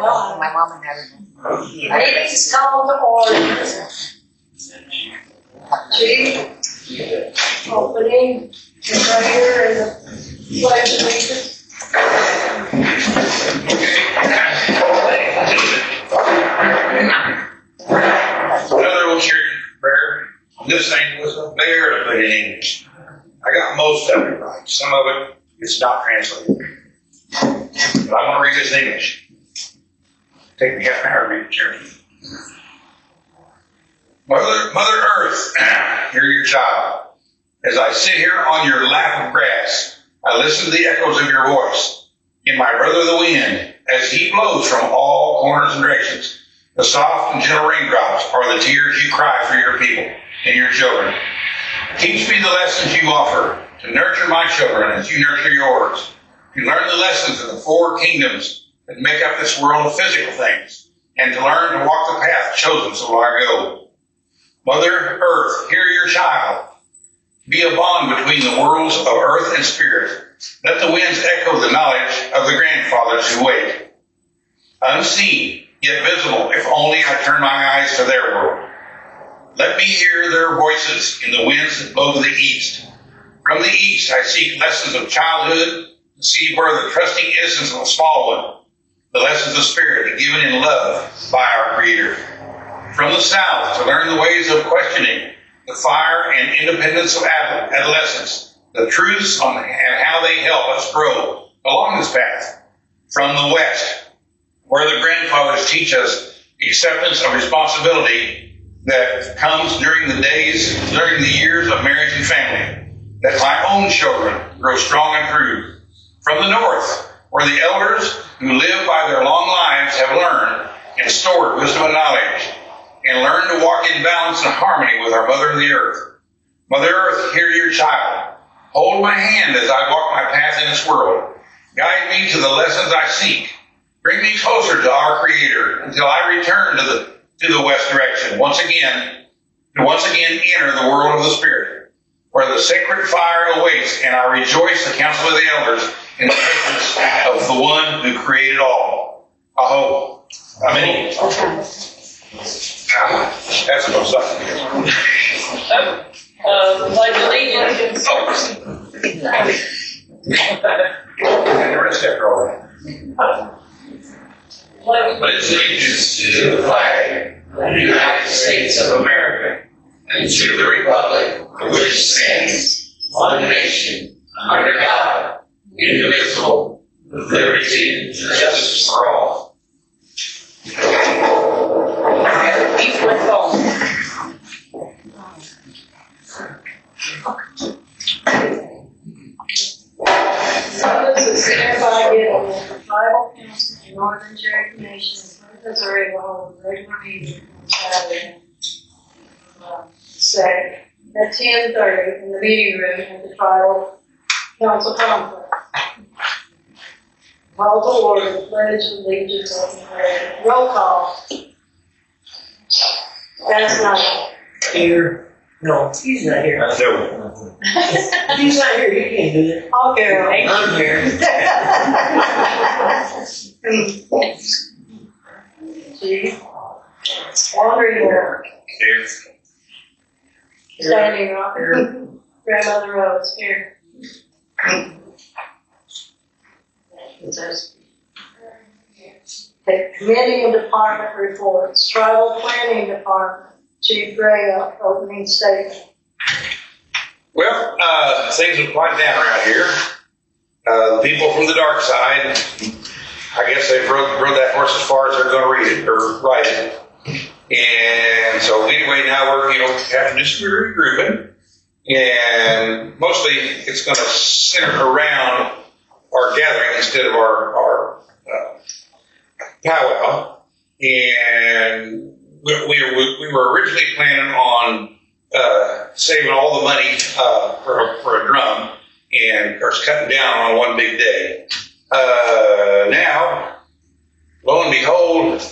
God. My mom never did. Meeting's called to order. Chief, opening the prayer and the pledge of allegiance. Another old Cherokee prayer. This thing was a bear to put in English. I got most of it right. Some of it is not translated. But I'm going to read this in English. Take me half an hour to read it, Cherokee. Mother Earth, hear your child. As I sit here on your lap of grass, I listen to the echoes of your voice. In my brother the wind, as he blows from all corners and directions, the soft and gentle raindrops are the tears you cry for your people and your children. Teach me the lessons you offer to nurture my children as you nurture yours, to learn the lessons of the four kingdoms that make up this world of physical things, and to learn to walk the path chosen so long ago. Mother Earth, hear your child. Be a bond between the worlds of earth and spirit. Let the winds echo the knowledge of the grandfathers who wait. Unseen, yet visible, if only I turn my eyes to their world. Let me hear their voices in the winds that blow to the east. From the east, I seek lessons of childhood to see where the trusting innocence of a small one, the lessons of spirit given in love by our Creator. From the south, to learn the ways of questioning, the fire and independence of adolescence, the truths on and how they help us grow along this path. From the west, where the grandfathers teach us acceptance of responsibility that comes during the years of marriage and family, that my own children grow strong and true. From the north, where the elders who live by their long lives have learned and stored wisdom and knowledge, and learn to walk in balance and harmony with our Mother the Earth. Mother Earth, hear your child. Hold my hand as I walk my path in this world. Guide me to the lessons I seek. Bring me closer to our Creator until I return to the west direction once again enter the world of the Spirit, where the sacred fire awaits, and I rejoice the counsel of the elders in the presence of the one who created all. Aho. Amen. That's a most Pledge allegiance. Pledge allegiance to the flag of the United States of America and to the republic for which stands one nation under God, indivisible, with liberty and justice for all. Keep my phone. Notice is hereby given that the Tribal Council of Northern Cherokee Nation of Missouri will hold a regular meeting on Saturday, at 10:30 in the meeting room at the Tribal Council Complex. Call to order the Pledge of Allegiance of the flag. Roll call. That's not Here. No, he's not here. He's not here. He can't do it. I'll go. I'm here. Chief. Wandering Here. Standing Rock. Grandmother Rose here. The Committee and Department reports. Tribal Planning Department. Chief Grey Elk, opening statement. Well, things have quieted down around here. The people from the dark side, I guess they've rode that horse as far as they're going to read it or ride it. And so anyway, now we're have to do some regrouping, and mostly it's going to center around our gathering instead of our powwow. And we were originally planning on saving all the money for a drum, and of course cutting down on one big day. Now, lo and behold,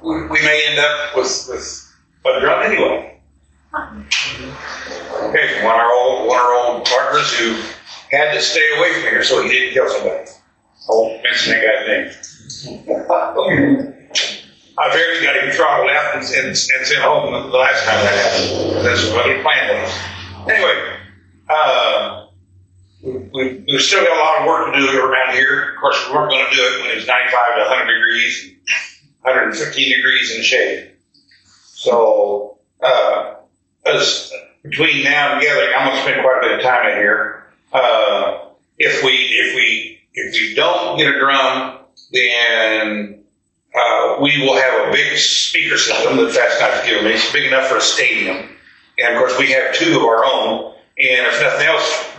we may end up with a drum anyway. Okay, one of our old partners who had to stay away from here so he didn't kill somebody. I won't mention that guy's name. I barely got him throttled out and sent home the last time that happened. That's what his plan was. Anyway, we've still got a lot of work to do around here. Of course, we weren't going to do it when it was 95 to 100 degrees, 115 degrees in the shade. So, as between now and gathering, I'm going to spend quite a bit of time in here. If we don't get a drum, then we will have a big speaker system that Fast Knife's given me. It's big enough for a stadium. And of course, we have 2 of our own. And if nothing else,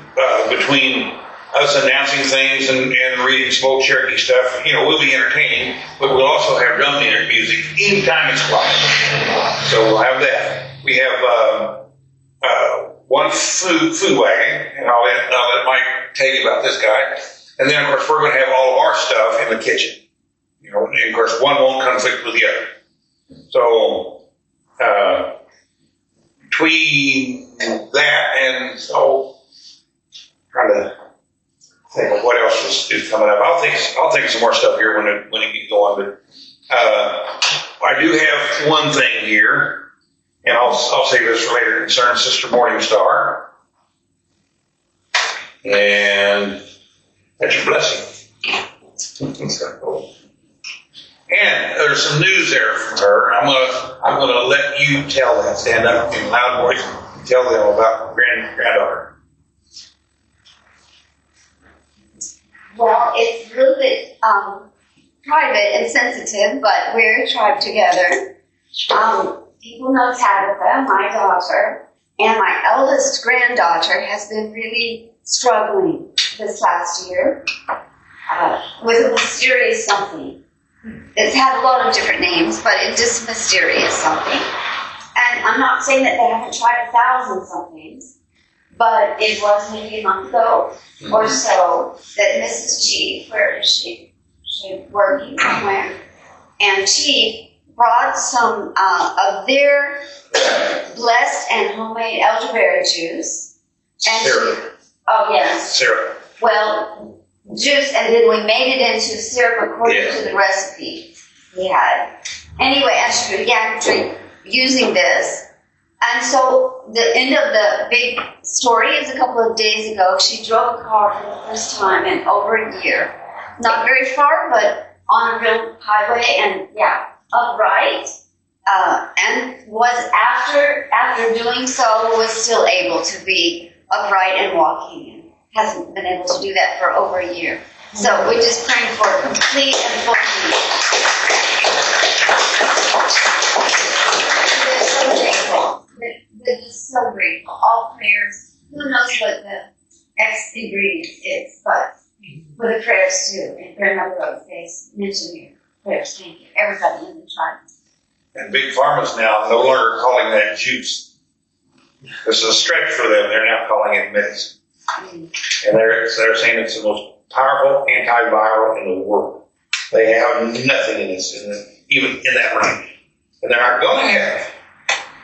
between us announcing things and reading some old Cherokee stuff, we'll be entertaining, but we'll also have drum music anytime it's quiet. So we'll have that. We have one food wagon, and I'll let Mike tell you about this guy. And then, of course, we're going to have all of our stuff in the kitchen. And of course, one won't conflict with the other. So, between that and trying to think of what else is coming up. I'll think of some more stuff here when it gets going. But I do have one thing here, and I'll save this for later. It concerns Sister Morningstar, and that's your blessing. And there's some news there from her. I'm gonna let you tell that. Stand up in loud voice and tell them about granddaughter. Well, it's a little bit private and sensitive, but we're a tribe together. People know Tabitha, my daughter, and my eldest granddaughter has been really struggling this last year with a mysterious something. It's had a lot of different names, but it's just mysterious something. And I'm not saying that they haven't tried 1,000 somethings, but it was maybe a month ago or so that Mrs. Chief, where is she? She's working somewhere, and Chief brought some of their blessed and homemade elderberry juice. And Syrup. Oh, yes. Syrup. Well, juice, and then we made it into syrup according to the recipe we had. Anyway, and she began using this. And so the end of the big story is a couple of days ago, she drove a car for the first time in over a year. Not very far, but on a real highway, and upright. And was after doing so, was still able to be upright and walking. Hasn't been able to do that for over a year. So we're just praying for a complete and full peace. We're just so grateful. All prayers, who knows what the X ingredient is, but for the prayers too. And Grandmother Rose, they mentioned your prayers. Thank you. Everybody in the tribe. And big pharma's now no longer calling that juice. This is a stretch for them. They're now calling it medicine. And they're saying it's the most powerful antiviral in the world. They have nothing in this, even in that range. And they're not going to have.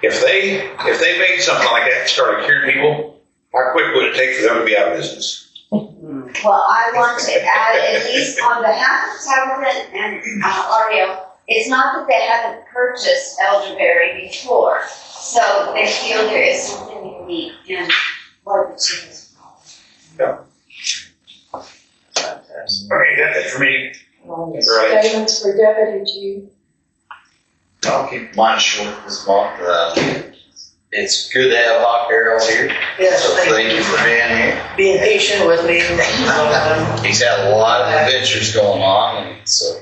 If they made something like that and started curing people, how quick would it take for them to be out of business? Well, I want to add, at least on behalf of Tabitha and Ariel, it's not that they haven't purchased elderberry before, so they feel there is something unique in what the juice. Yeah. Fantastic. Okay, that's it for me. Right. Statements for Deputy Chief. I'll keep mine short this month. It's good to have Hawk Harold here. Yes, So thank you for being here. being patient with me. He's had a lot of adventures going on, and so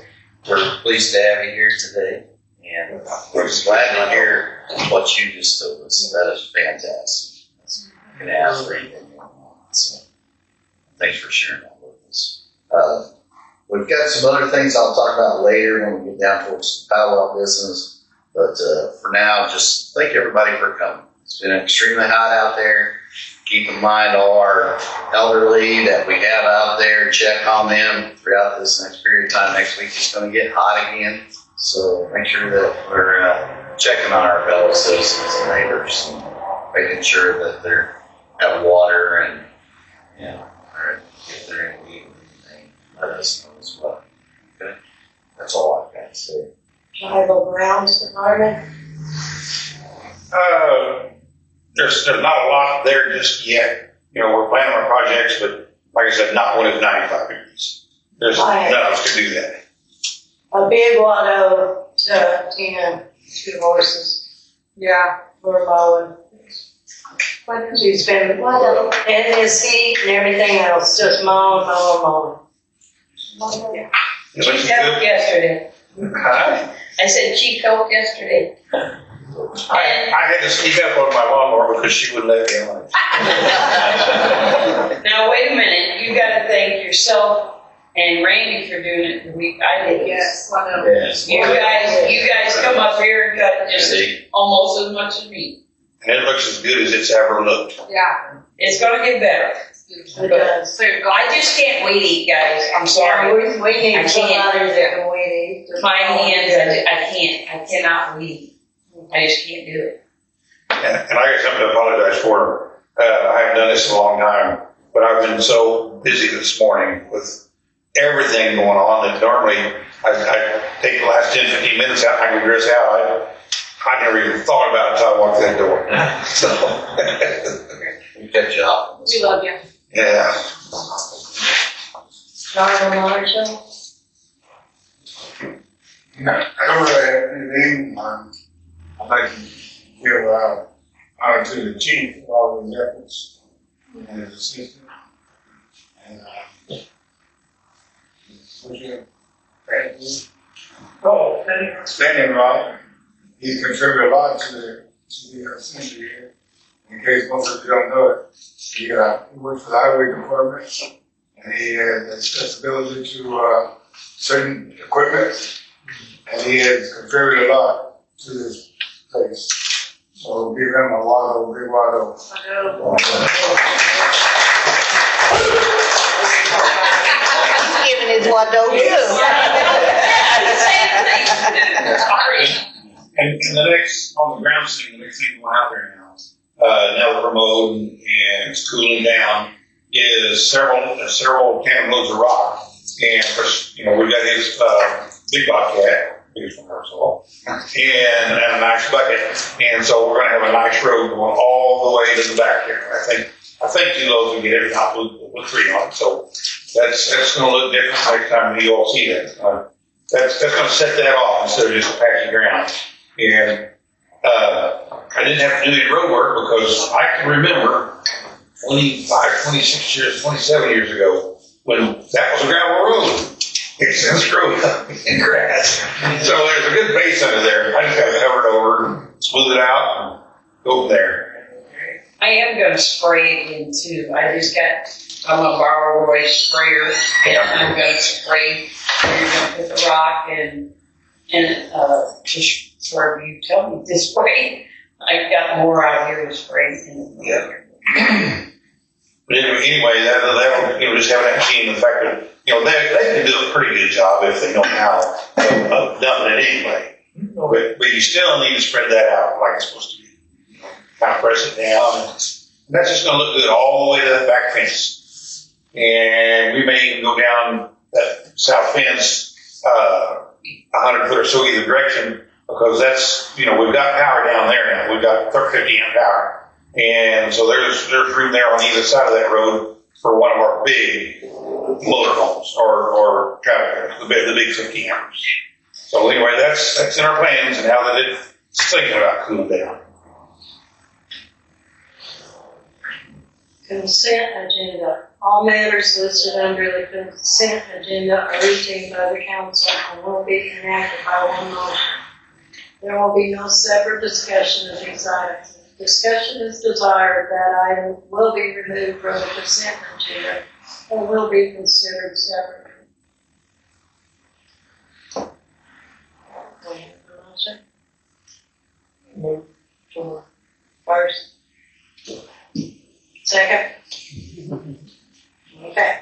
we're pleased to have you here today. And we're just glad to hear what you just told us. That is fantastic. You can ask for anything you want. So thanks for sharing that with us. We've got some other things I'll talk about later when we get down towards the powwow business. But for now, just thank everybody for coming. It's been extremely hot out there. Keep in mind all our elderly that we have out there. Check on them throughout this next period of time. Next week it's going to get hot again. So make sure that we're checking on our fellow citizens and neighbors, and making sure that they have water and or if they're in need of anything, let us know as well. Okay? That's all I've got to say. Tribal Grounds Department. There's not a lot there just yet. You know, we're planning our projects, but like I said, not when it's 95 degrees. There's none of us can do that. A big Watto to 2 horses. Yeah, we're mowing. She's been in this heat and everything else, just mowing. Cheap Coke yesterday. Huh? I said cheap Coke yesterday. I had to sneak up on my lawnmower because she wouldn't let me on. Now, wait a minute. You got to thank yourself and Randy for doing it the week I did. Yes, I know. Yes. You guys come up here and cut just almost as much as me. And it looks as good as it's ever looked. Yeah, It's going to get better. it does. I just can't weed eat, guys. I'm sorry. We need I some can't. others that can weed eat. My hands, I cannot weed. I just can't do it. And I got something to apologize for. I haven't done this in a long time, but I've been so busy this morning with everything going on that normally I take the last 10, 15 minutes out and I can dress out. I never even thought about it until I walked that door. So, We got you off. We love you. yeah. Darwin Marshall. Over at evening, I'd like to give honor to the chief for all his efforts and his assistant. And, what's your name? Oh, Standing Rock. He's contributed a lot to the center here. In case most of you don't know it, he works for the highway department, and he has accessibility to certain equipment, and he has contributed a lot to this place. So give him a Watto, big Watto. He's giving his Watto Sorry. And the next, on the ground scene, the next thing going out there now, now that we're mowed and it's cooling down, is several tandem loads of rock. And of course, you know, we've got his big bobcat, biggest one ever saw, and a nice bucket. And so we're going to have a nice road going all the way to the back there. I think 2 loads will get it, not with 3 on it. So that's going to look different next time you all see that. That's going to set that off instead of just a patchy ground. And I didn't have to do any road work because I can remember 25, 26 years, 27 years ago when that was a gravel road. It's since grown up in grass. So there's a good base under there. I just got to cover it over, smooth it out, and go from there. I am going to spray again too. I'm a borrow Roy sprayer, and I'm going to spray where you're going to put the rock and just wherever you tell me to spray. I've got more out here to spray. But anyway, that'll, you know, just having that machine, the fact that, you know, they can do a pretty good job if they know how of dumping it anyway. But you still need to spread that out like it's supposed to be. You know, kind of press it down. And that's just going to look good all the way to that back fence. And we may even go down that south fence 100 foot or so either direction, because that's, you know, we've got power down there now. We've got 50 amp power. And so there's room there on either side of that road for one of our big motorhomes or traffic, the big 50 amps. So anyway, that's in our plans and how that it's thinking about cooling down. Consent agenda. All matters listed under the consent agenda are retained by the council and will be enacted by one motion. There will be no separate discussion of these items. If discussion is desired, that item will be removed from the consent agenda and will be considered separately. Move for first. Second. Okay.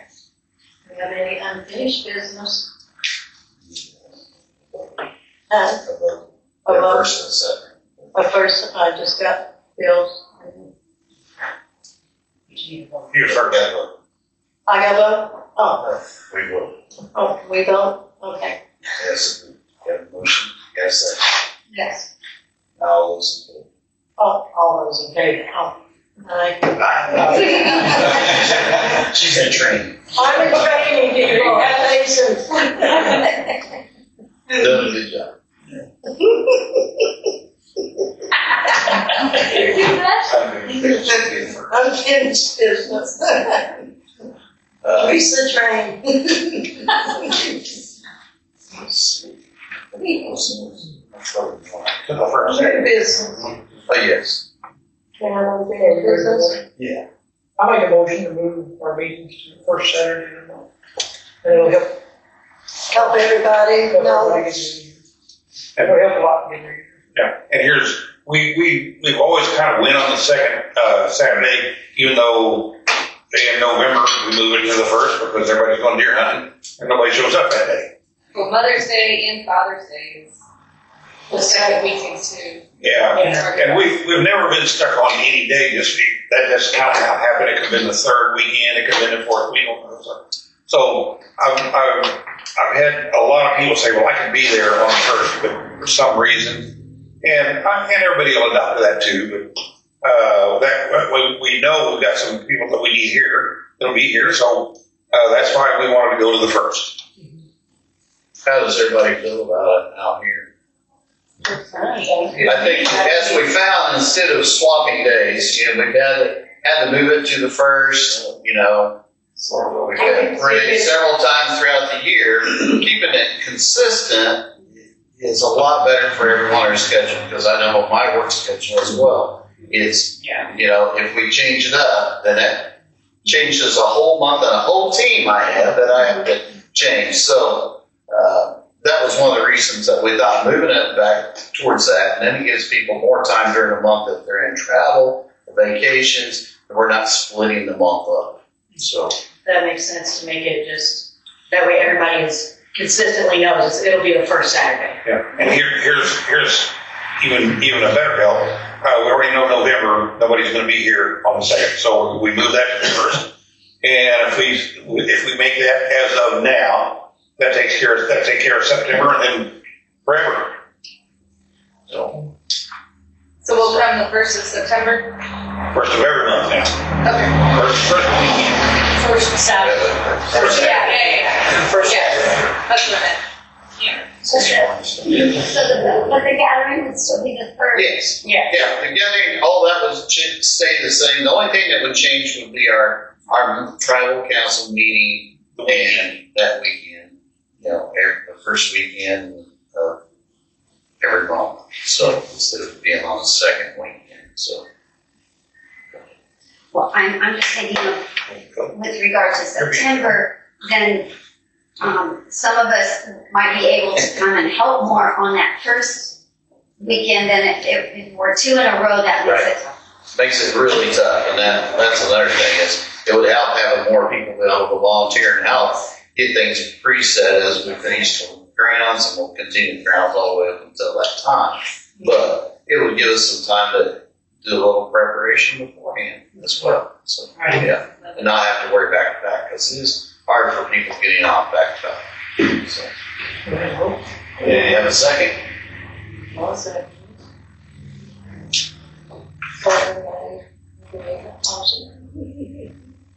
We have any unfinished business? A First and second. first, I just got bills. You first. I gotta vote? Oh, We will. oh, we vote? Okay. Yes, we have a motion. Yes, Yes. all those in favor. Oh, all those in favor? Oh. Aye. She's in training. I'm in training, people, have patience. Done a good job. Unfinished business. Lisa train. Let's see. To the first. New business. Oh, yes. Can I unfinished business? Yeah. I make a motion to move our meetings to the first Saturday of the month. And it'll help. Help everybody know. Everybody get their- It'll help a lot get there. Yeah, and here's, we've always kind of went on the second, Saturday, even though in November, we move it to the first because everybody's going deer hunting and nobody shows up that day. Well, Mother's Day and Father's Day is the second weekend too. Yeah, and we've never been stuck on any day this week. That's kind of how it happened. It could have been the third weekend, it could have been the fourth weekend. So I've had a lot of people say, well, I can be there on the first, but for some reason, and everybody will adopt that too, but we know we've got some people that we need here, that'll be here, so that's why we wanted to go to the first. How does everybody feel about it out here? I think, as we found, instead of swapping days, we've had to move it to the first, so we've had parade several times throughout the year. Keeping it consistent is a lot better for everyone's schedule, because I know my work schedule as well. It's, if we change it up, then that changes a whole month and a whole team I have that I have to change. So, that was one of the reasons that we thought moving it back towards that, and then it gives people more time during the month if they're in travel, vacations, and we're not splitting the month up. So That makes sense to make it just, that way everybody is consistently knows it'll be the first Saturday. Yeah, and here's even a better help. We already know November, nobody's going to be here on the second, so we move that to the first. And if we make that as of now, that takes care of September and then forever. So So we'll come the 1st of September? first of every month now. Okay. First weekend. First Saturday. Yeah. First That's what I meant. So the gathering would still be the third. yes, Yeah. yeah, the gathering, all that would stay the same. The only thing that would change would be our tribal council meeting and that weekend. The first weekend of every month. So instead of being on the second weekend, so. Well, I'm just thinking of, with regard to September, then some of us might be able to come and help more on that first weekend than if we're two in a row, that makes it tough. Makes it really tough, and that's another thing is it would help having more people be able to volunteer and help get things preset as we finish the grounds, and we'll continue the grounds all the way up until that time. But it would give us some time to do a little preparation beforehand as well. So, yeah, and not have to worry back to back, because it is hard for people getting off back to back. So, yeah, you have a second? Also.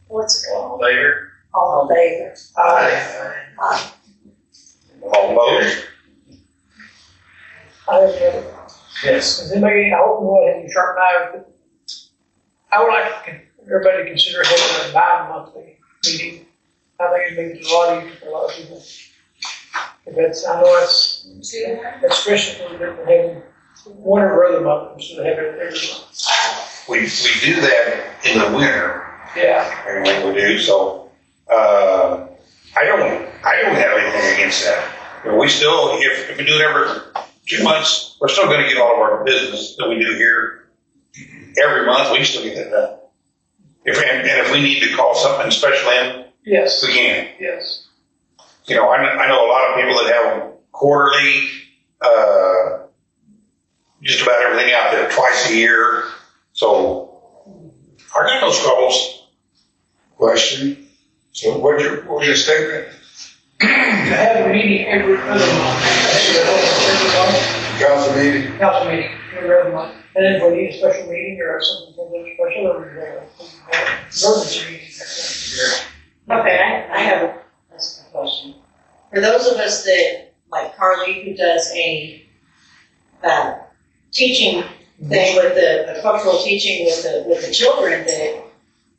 What's it called? Favor? All in favor? Aye. Aye. All opposed? I have another. Yes. Does anybody, I hope you will have any sharp knives, but I would like everybody to consider having a bi-monthly meeting. I think it makes a lot easier for a lot of people. I know that's stressful for them having one every other month instead of having it every month. We do that in the winter. Yeah. Everything we do, so, I don't have anything against that. We still, if we do it every 2 months, we're still gonna get all of our business that we do here every month, we can still get that done. And if we need to call something special in, Yes. we can. Yes. I know a lot of people that have them quarterly, just about everything out there twice a year, so I got no struggles. Question, So what was your statement? I have a meeting every other month. Council meeting? Council meeting every other month. And then if we need a special meeting or something special, or emergency meeting. Okay, I have a question. For those of us that, like Carly, who does a teaching thing with the cultural teaching with the children, that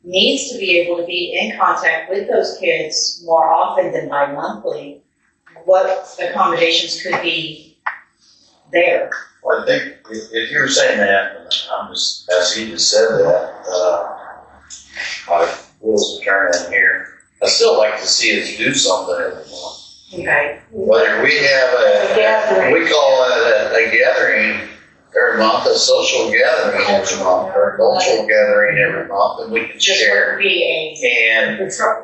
needs to be able to be in contact with those kids more often than bi-monthly, what accommodations could be there? Well, I think if you're saying that, I'm just, as he just said that, my wheels are turning here. I still like to see us do something every month. Okay. Whether we have we call it a gathering every month, a social gathering every month, or a cultural gathering every month, and we can Just share. wouldn't be And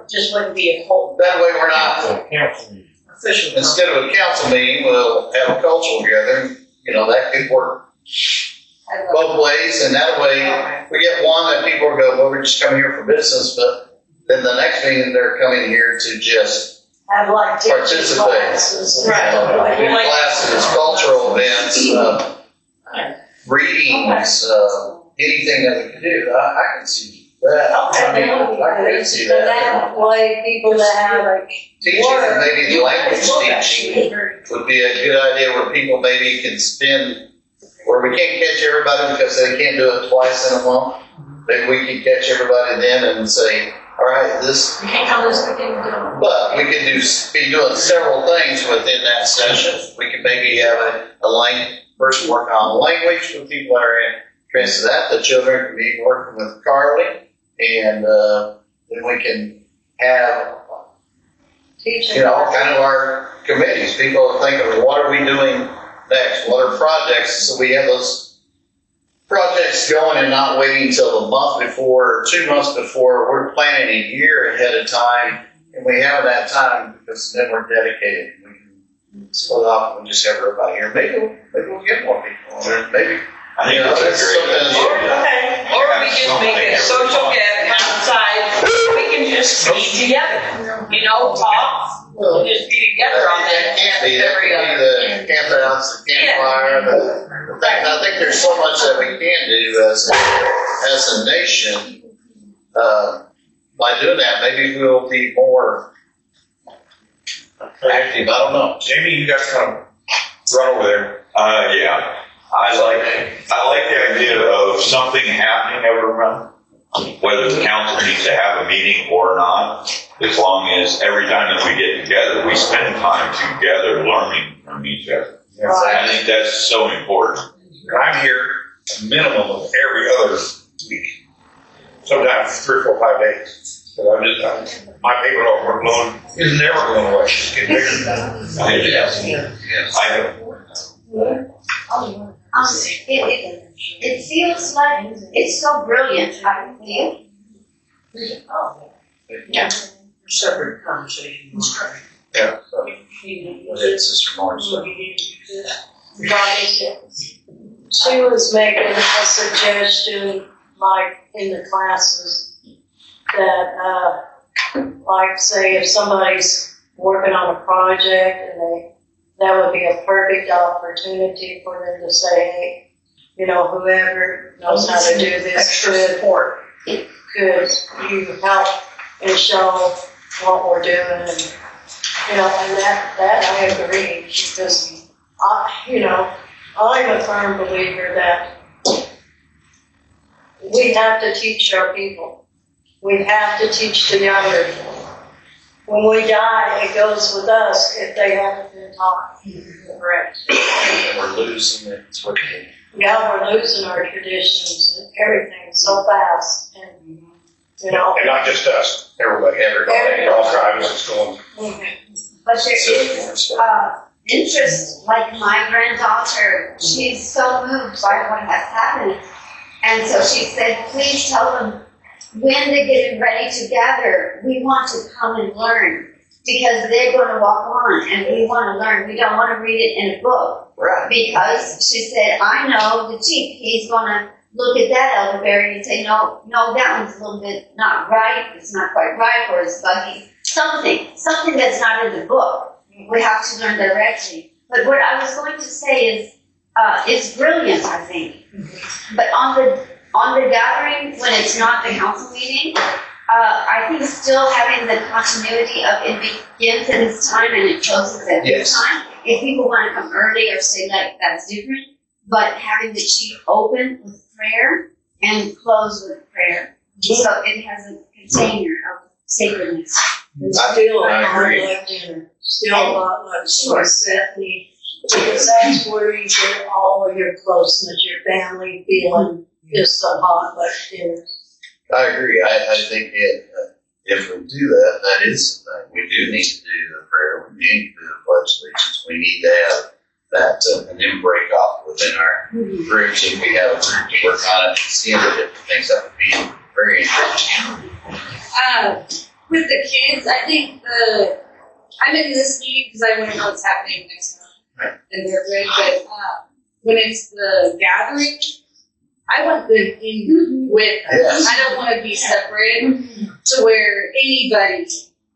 just wouldn't be a whole that way we're not, official. instead of a council meeting, we'll have a cultural gathering. You know, that could work both ways, and that way we get one that people will go, well, we're just coming here for business, but then the next meeting they're coming here to just Have like teaching participate. classes. Right. Do classes, cultural events, readings, anything that we can do. I can see that. I mean, I can see So that. that way, people that have like Teaching and maybe language teaching would be a good idea where people maybe can spend, where we can't catch everybody because they can't do it twice in a month. Maybe we can catch everybody then and say, all right, this, You can't come this weekend. but we could be doing several things within that session. We could maybe have a person working on language with people that are interested in that. The children can be working with Carly, and then we can have, teaching. you know, kind of our committees. People are thinking, what are we doing next? What are projects? So we have those projects going and not waiting until the month before or 2 months before. We're planning a year ahead of time, and we have that time because then we're dedicated. We can split off and just have everybody here. Maybe we'll get more people. Or maybe, I think that's that's a great something. Okay. Or we just make it a social gathering outside. We can just be together. You know, talk. We'll just be together on that. That could be the campouts, the campfire, the thing. I think there's so much that we can do as a nation. By doing that, maybe we'll be more active. I don't know. Jamie, you guys kind of run over there. Yeah. I like the idea of something happening every month, whether the council needs to have a meeting or not, as long as every time that we get together, we spend time together learning from each other. I think that's so important. I'm here a minimum of every other week, sometimes 3, 4, 5 days. So my paper workload is never going away. It's getting bigger. Yes. I know. It feels like it's so brilliant, I feel. Yeah. Separate conversations. Yeah. So, it's Sister Moore's. She was making a suggestion, like in the classes, that, like say if somebody's working on a project and that would be a perfect opportunity for them to say, hey, you know, whoever knows how to do this Extra could support. you help and show what we're doing, and you know, and that I agree, because I'm a firm believer that we have to teach our people. We have to teach the younger. When we die, it goes with us if they haven't been taught. Correct. We're losing it quickly. Yeah, we're losing our traditions and everything so fast, and you know. And not just us, everybody, all tribes is going. But there is interest, like my granddaughter, she's so moved by what has happened. And so she said, please tell them when they're getting ready to gather, we want to come and learn. Because they're going to walk on and we want to learn. We don't want to read it in a book. Right. Because she said, I know the chief, he's going to look at that elderberry and say, no, that one's a little bit not right, it's not quite ripe, or it's buggy. Something that's not in the book. We have to learn directly. But what I was going to say is, it's brilliant, I think. But on the gathering, when it's not the council meeting, I think still having the continuity of it begins at this time and it closes at this time. If people want to come early or say like that's different, but having the chief open with prayer and close with prayer, so it has a container of sacredness. Still I agree. left dinner. Still a lot left. So Stephanie, because that's where you get all of your closeness, your family feeling just so hot left dinner. I agree. I think if we do that, that is something. We do need to do the prayer. We need to do the pledge of allegiance. We need to have that and then break off within our groups if we have a group to work on it and see the different things. That would be very encouraging. With the kids, I think I'm in this meeting because I want to know what's happening next month. Right. And they're good, but when it's the gathering, I want them in with us. Yes. I don't want to be separate to where anybody,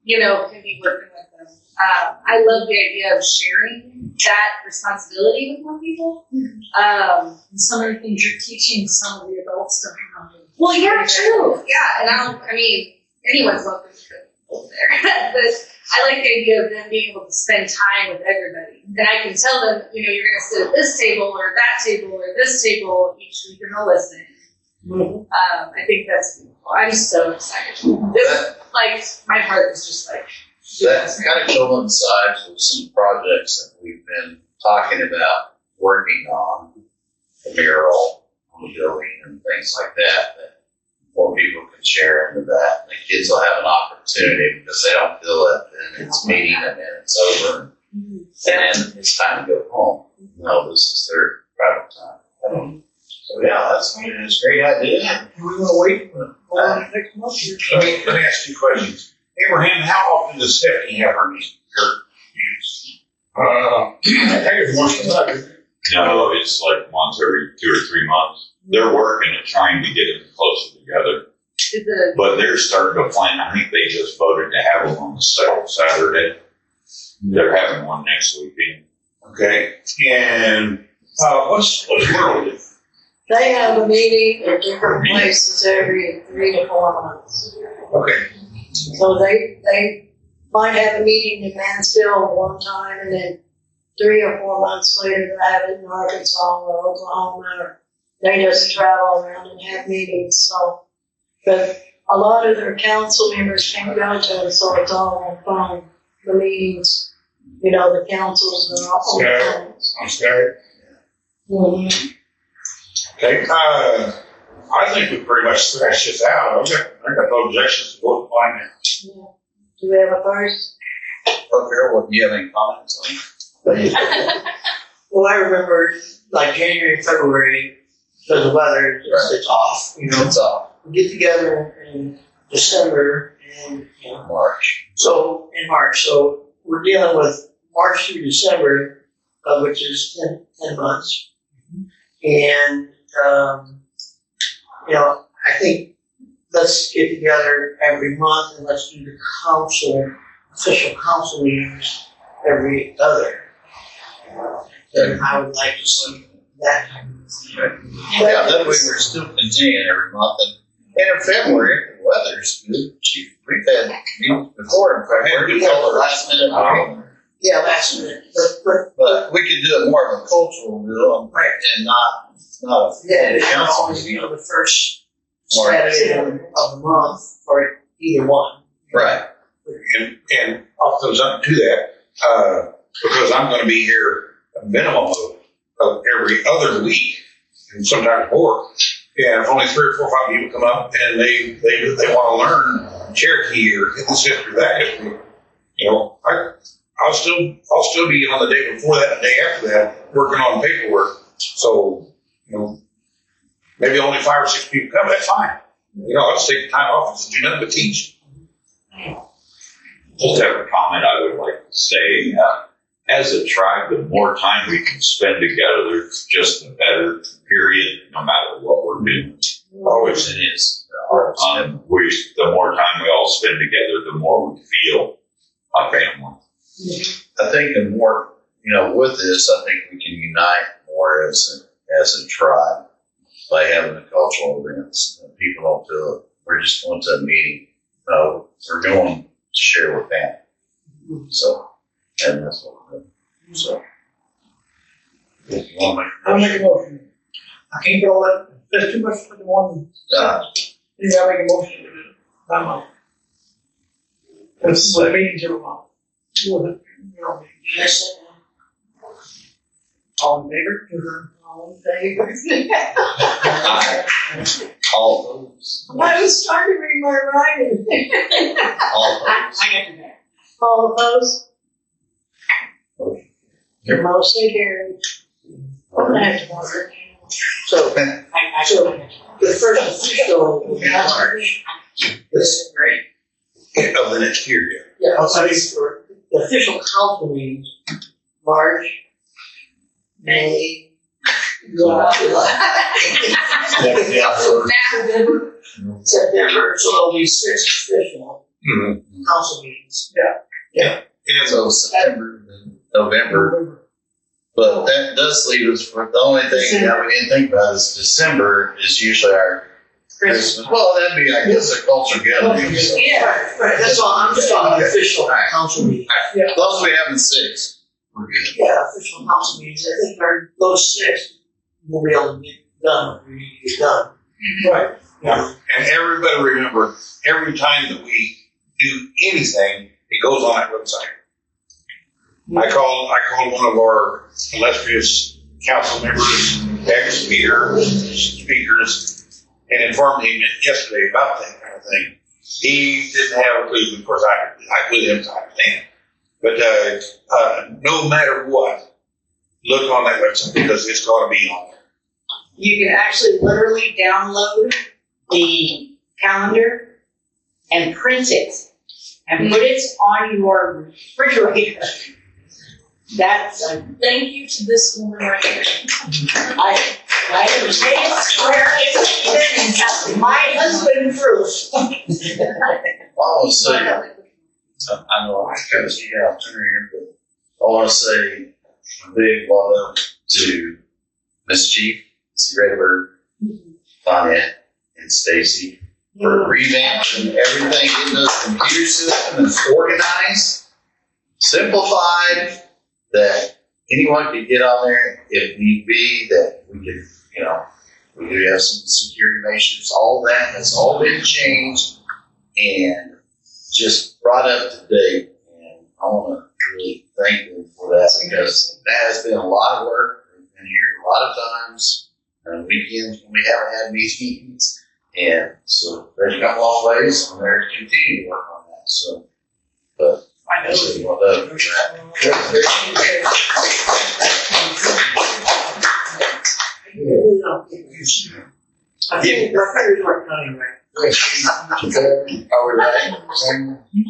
can be working with them. I love the idea of sharing that responsibility with more people. So many things you're teaching some of the adults don't know. Well, yeah, true. Yeah, and anyone's welcome to go there. But I like the idea of them being able to spend time with everybody. And I can tell them, you're going to sit at this table or that table or this table each week and they'll listen. I think that's beautiful. I'm so excited. My heart is just like. That kind of coincides with some projects that we've been talking about working on, the mural on the building and things like that more people can share into that. And the kids will have an opportunity because they don't feel that then it's meeting and then it's over and then it's time to go home. No, this is their private time. So yeah, that's a great idea. We want to wait for next month. Let me ask you questions. Abraham, how often does Stephanie have her meetings? I think it's once a month. No, it's like once every 2 or 3 months. They're working at trying to get them closer together. But they're starting to plan. I think they just voted to have them on the second Saturday. They're having one next weekend. Okay. And what's Merle do? They have a meeting at different places every 3 to 4 months. Okay. So they might have a meeting in Mansfield one time and then 3 or 4 months later they have it in Arkansas or Oklahoma, or they just travel around and have meetings. So, but a lot of their council members can't go to them, so it's all on phone. The meetings, the councils are all on phone. I'm scared. Okay. I think we pretty much thrashed this out. I got no objections to both finance. Yeah. Do we have a first? Carol, do you have any comments on it? Well, I remember like January and February, because the weather, it's off. It's off. We get together in December and March. So in March, so we're dealing with March through December, which is 10 months, and I think let's get together every month and let's do the official council meetings every other. And I would like to see that. Yeah, that way we're still continuing every month. And in February, the weather's good. We've had meetings before in February. We call it last minute. Yeah, last minute. But we could do it more of a cultural deal and not a council always meeting. the first Saturday of the month for either one. Right. And I'll throw something to that, because I'm going to be here a minimum of every other week, and sometimes more. And if only 3 or 4 or 5 people come up and they want to learn Cherokee or this history, that history, I'll still be on the day before that and the day after that working on paperwork. So, maybe only 5 or 6 people come, that's fine. I'll just take the time off and do nothing but teach. Just have a comment I would like to say. As a tribe, the more time we can spend together, just the better. period, no matter what we're doing. Always. It is. The more time we all spend together, the more we feel a family. I think the more, with this, I think we can unite more as a tribe by having the cultural events. People don't feel it. We're just going to a meeting. We're going to share with family. So, and that's what we're doing. So, if you want to make I'll make a motion. I can't go that, that's too much for the one. Maybe I'll make a motion to do it. I'm out. This is the meetings every month. Yes. All in favor? All in favor? all those. I was trying to read my writing. All those. I got your back. All opposed? Your motion carried. So, the first official will be March. This is great. Of the next year, yeah. Yeah, also, the official council meetings, March, May, July. September, so there'll be 6 official council meetings. And so September, November. But that does leave us for the only thing that we didn't think about is December is usually our Christmas. Well, that'd be, I guess, a culture gathering. So. Yeah, right, that's all, I'm just talking official council meetings. As long as we have 6, we're good. Yeah, official council meetings, I think those 6 will be able to get done what we need to get done. Right. Yeah. And everybody remember, every time that we do anything, it goes on that website. I called one of our illustrious council members, ex-speakers, and informed him yesterday about that kind of thing. He didn't have a clue. Of course, I with him to understand. But no matter what, look on that website because it's going to be on there. You can actually literally download the calendar and print it and put it on your refrigerator. That's Thank you to this woman right here. I understand where it's my husband proof. I want to say, I know I kind of see out here, but I want to say a big love to Miss Chief, Missy Redbird, Bonnet, and Stacy for revamping everything, getting those computer systems organized, simplified, that anyone could get on there if need be, that we could, we do have some security measures, all that has all been changed and just brought up to date. And I want to really thank them for that because that has been a lot of work. We've been here a lot of times on weekends when we haven't had meetings. And so they've come a long ways and they're continuing to work on that. So, but I know that you'll love for that. I think my fingers weren't coming right. Are we ready?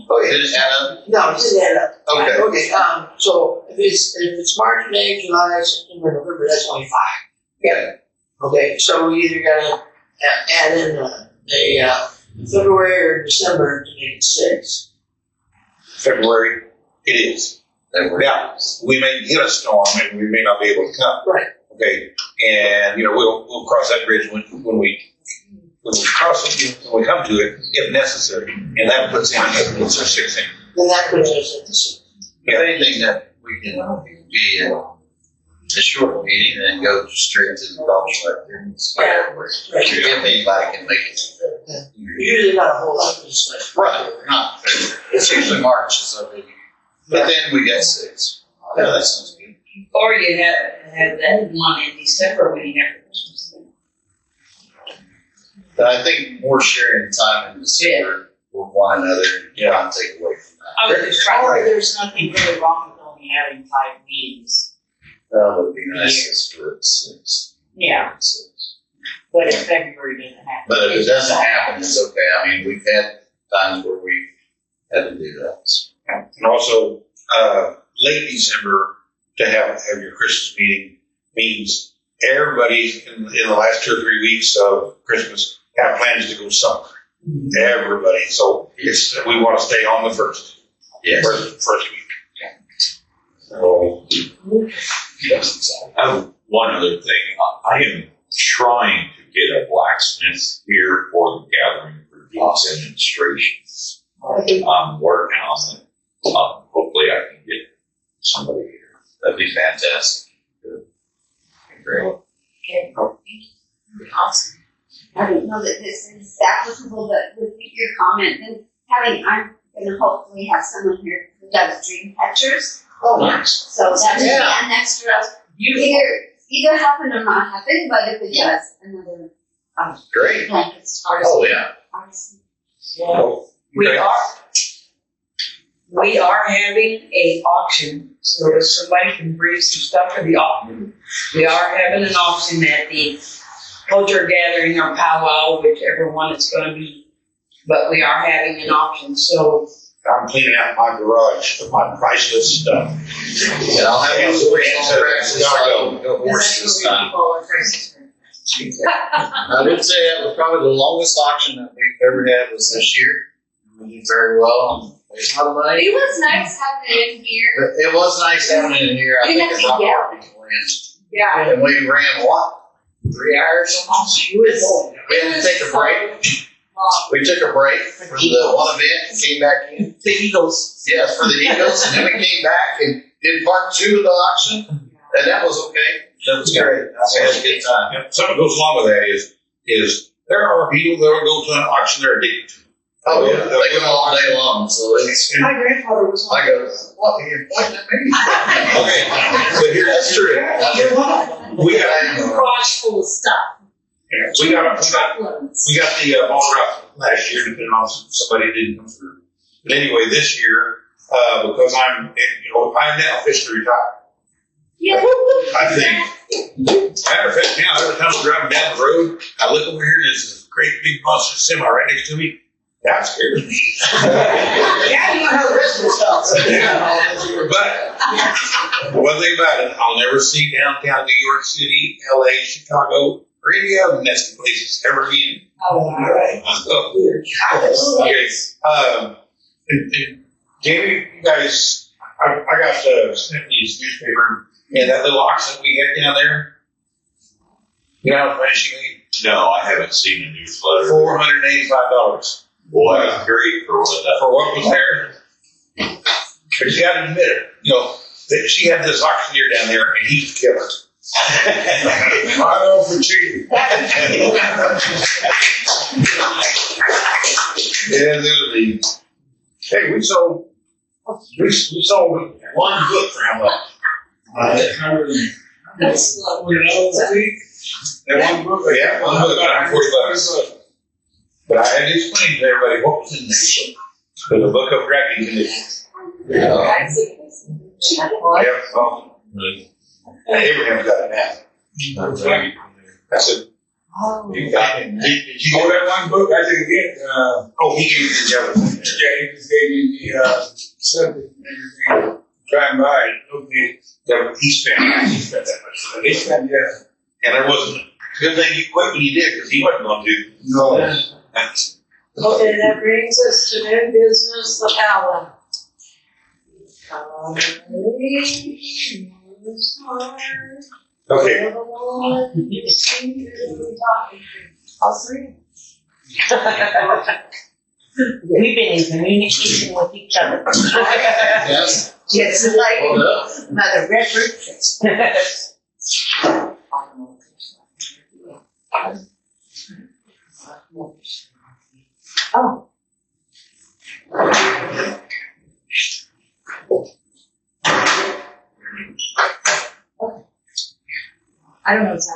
Oh, did it add up? No, it didn't add up. Okay. Okay, so if it's March, May, July, September, November, that's only 5. Yeah. Okay, so we either gotta add in a February or December to make it 6. February, it is. Now, we may get a storm and we may not be able to come. Right. Okay, and we'll cross that bridge when we cross it, when we come to it, if necessary, and that puts in it's our 16. Then that puts us at the 6. If anything that we can be a short meeting and go straight to the cultural activities. Right. If anybody can make it. Usually not a whole lot of discussion. Right, not. It's usually March, so but then we got 6. Yeah, that sounds good. Or you have that one in December when you have Christmas. But I think more sharing time in December with one another and not take away from that. I was just trying Or to. there's nothing really wrong with only having 5 meetings. That would be nice for 6. Yeah. 6. But if February doesn't happen. But if it doesn't happen, it's okay. I mean, we've had times where we had to do that. So. And also, late December to have your Christmas meeting means everybody in the last 2 or 3 weeks of Christmas have plans to go somewhere. Everybody. So we want to stay on the first. Yes. First week. So, I have one other thing. I am trying to get a blacksmith here for the gathering for the demonstration. I'm working on it. Hopefully I can get somebody here. That'd be fantastic. Great. Okay. Awesome. I don't know that this is applicable, but with your comment, and I'm gonna hopefully have someone here who does dream catchers. Oh, nice. So that would be Yeah. an extra, either happen or not happen, but if it does, another, Great. blankets. Oh, yeah. Artisan. We are having a auction, so if somebody can bring some stuff for the auction. We are having an auction at the culture gathering or powwow, whichever one it's gonna be. But we are having an auction, so. I'm cleaning out my garage of my priceless stuff. And I'll have those practice go horse this time. I would say that was probably the longest auction that we've ever had was this year. We did very well. There's a lot of money. It was nice having it in here. It was nice having it in here. I think it's not hard to win. Yeah. And we ran what? 3 hours almost? We had to take a break. We took a break from the one event and came back in. The Eagles. Yes, for the Eagles. And then we came back and did part 2 of the auction. And that was okay. That was great. I had a good time. And something goes along with that is there are people that will go to an auction they're addicted to. Oh, yeah. They go all day long. So it's. My grandfather was on. I go, what? You're pointing at me? Okay, but here's That's true. we got Garage full of stuff. we got Truckloads. the ball drop last year, depending on somebody didn't come through. But anyway, this year, because I'm now officially retired. Yeah. I think. Matter of fact, now every time I'm driving down the road, I look over here and there's this great big monster semi right next to me. That scares me. Yeah, you know how the rest of the stuff. But one thing about it, I'll never see downtown New York City, LA, Chicago, or any other nasty places ever again. Oh, all right. Yes. And Jamie, you guys, I got Snippy's newspaper and that little auction we had down there. You know how much you made? No, I haven't seen a newsletter. $485. Boy, that's great for what was there. But you got to admit it, that she had this auctioneer down there and he was killer. I know for cheating. Yeah, literally. Hey, we sold one book for how much? That's lovely. That one book? Yeah, one book, $140. But I had to explain to everybody what was in that book. It was a book of wrapping conditions. Yep. Abraham got it now. That's it. You got it. Did you go that one book? I didn't get it. He gave me the other one. Yeah, he just gave me the subject and everything. Driving by it. Okay. Yeah, he spent that much. He spent, yeah. And there wasn't. Good thing you quit when you did, because he wasn't going to. No. Okay, that brings us to new business, the powwow. Okay. All three. We've been in communication with each other. Yes. Just like Hold up. Mother Redford. Oh. I don't know what's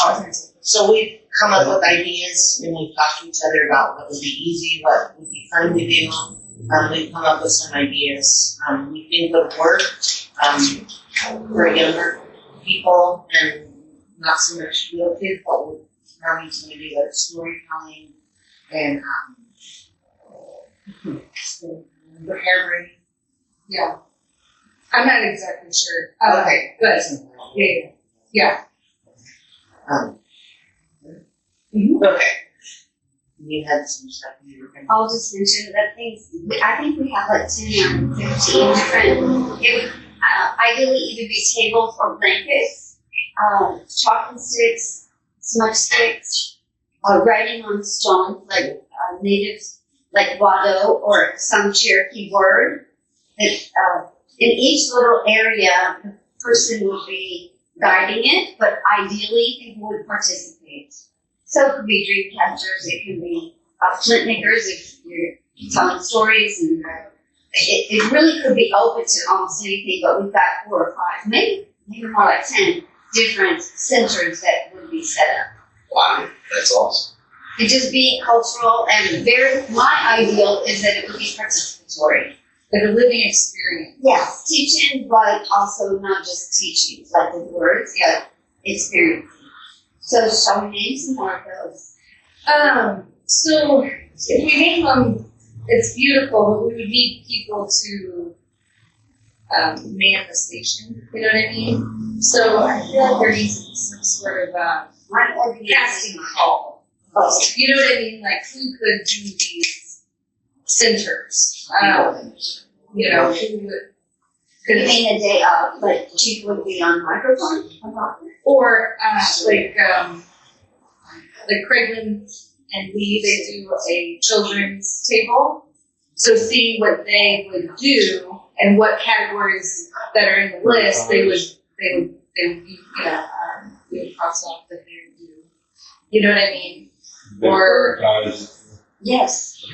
happening. So we've come up with ideas and we've talked to each other about what would be easy, what would be fun to do. We've come up with some ideas. We think would work for younger people and not so much little kids, but we're having to do like storytelling and the hair braiding. Yeah. I'm not exactly sure. Okay, good. Yeah. Okay. You had some stuff you were gonna. I'll just mention that I think we have like 10 or 15 different, it would ideally either be tables or blankets, chocolate sticks, smudge sticks, writing on stones like native, like Wado or some Cherokee word. That in each little area, the person would be guiding it, but ideally people would participate. So it could be dream catchers, it can be flint makers if you're telling stories, and it really could be open to almost anything, but we've got 4 or 5, maybe more like 10 different centers that would be set up. Wow, that's awesome. It'd just be cultural, and my ideal is that it would be participatory. Like a living experience. Yes, teaching, but also not just teaching, like the words, yeah, experiencing. So shall we name some more of those? So if we name them, it's beautiful, but we would need people to man the station. You know what I mean? So I feel like there needs to be some sort of casting call. You know what I mean? Like who could do these centers? You know, who would? You mean a day up, like chief would be on microphone? Or like Craigland and Lee, they do a children's table. So seeing what they would do and what categories that are in the list, they would we would cross off that they would do. You know what I mean? Or yes.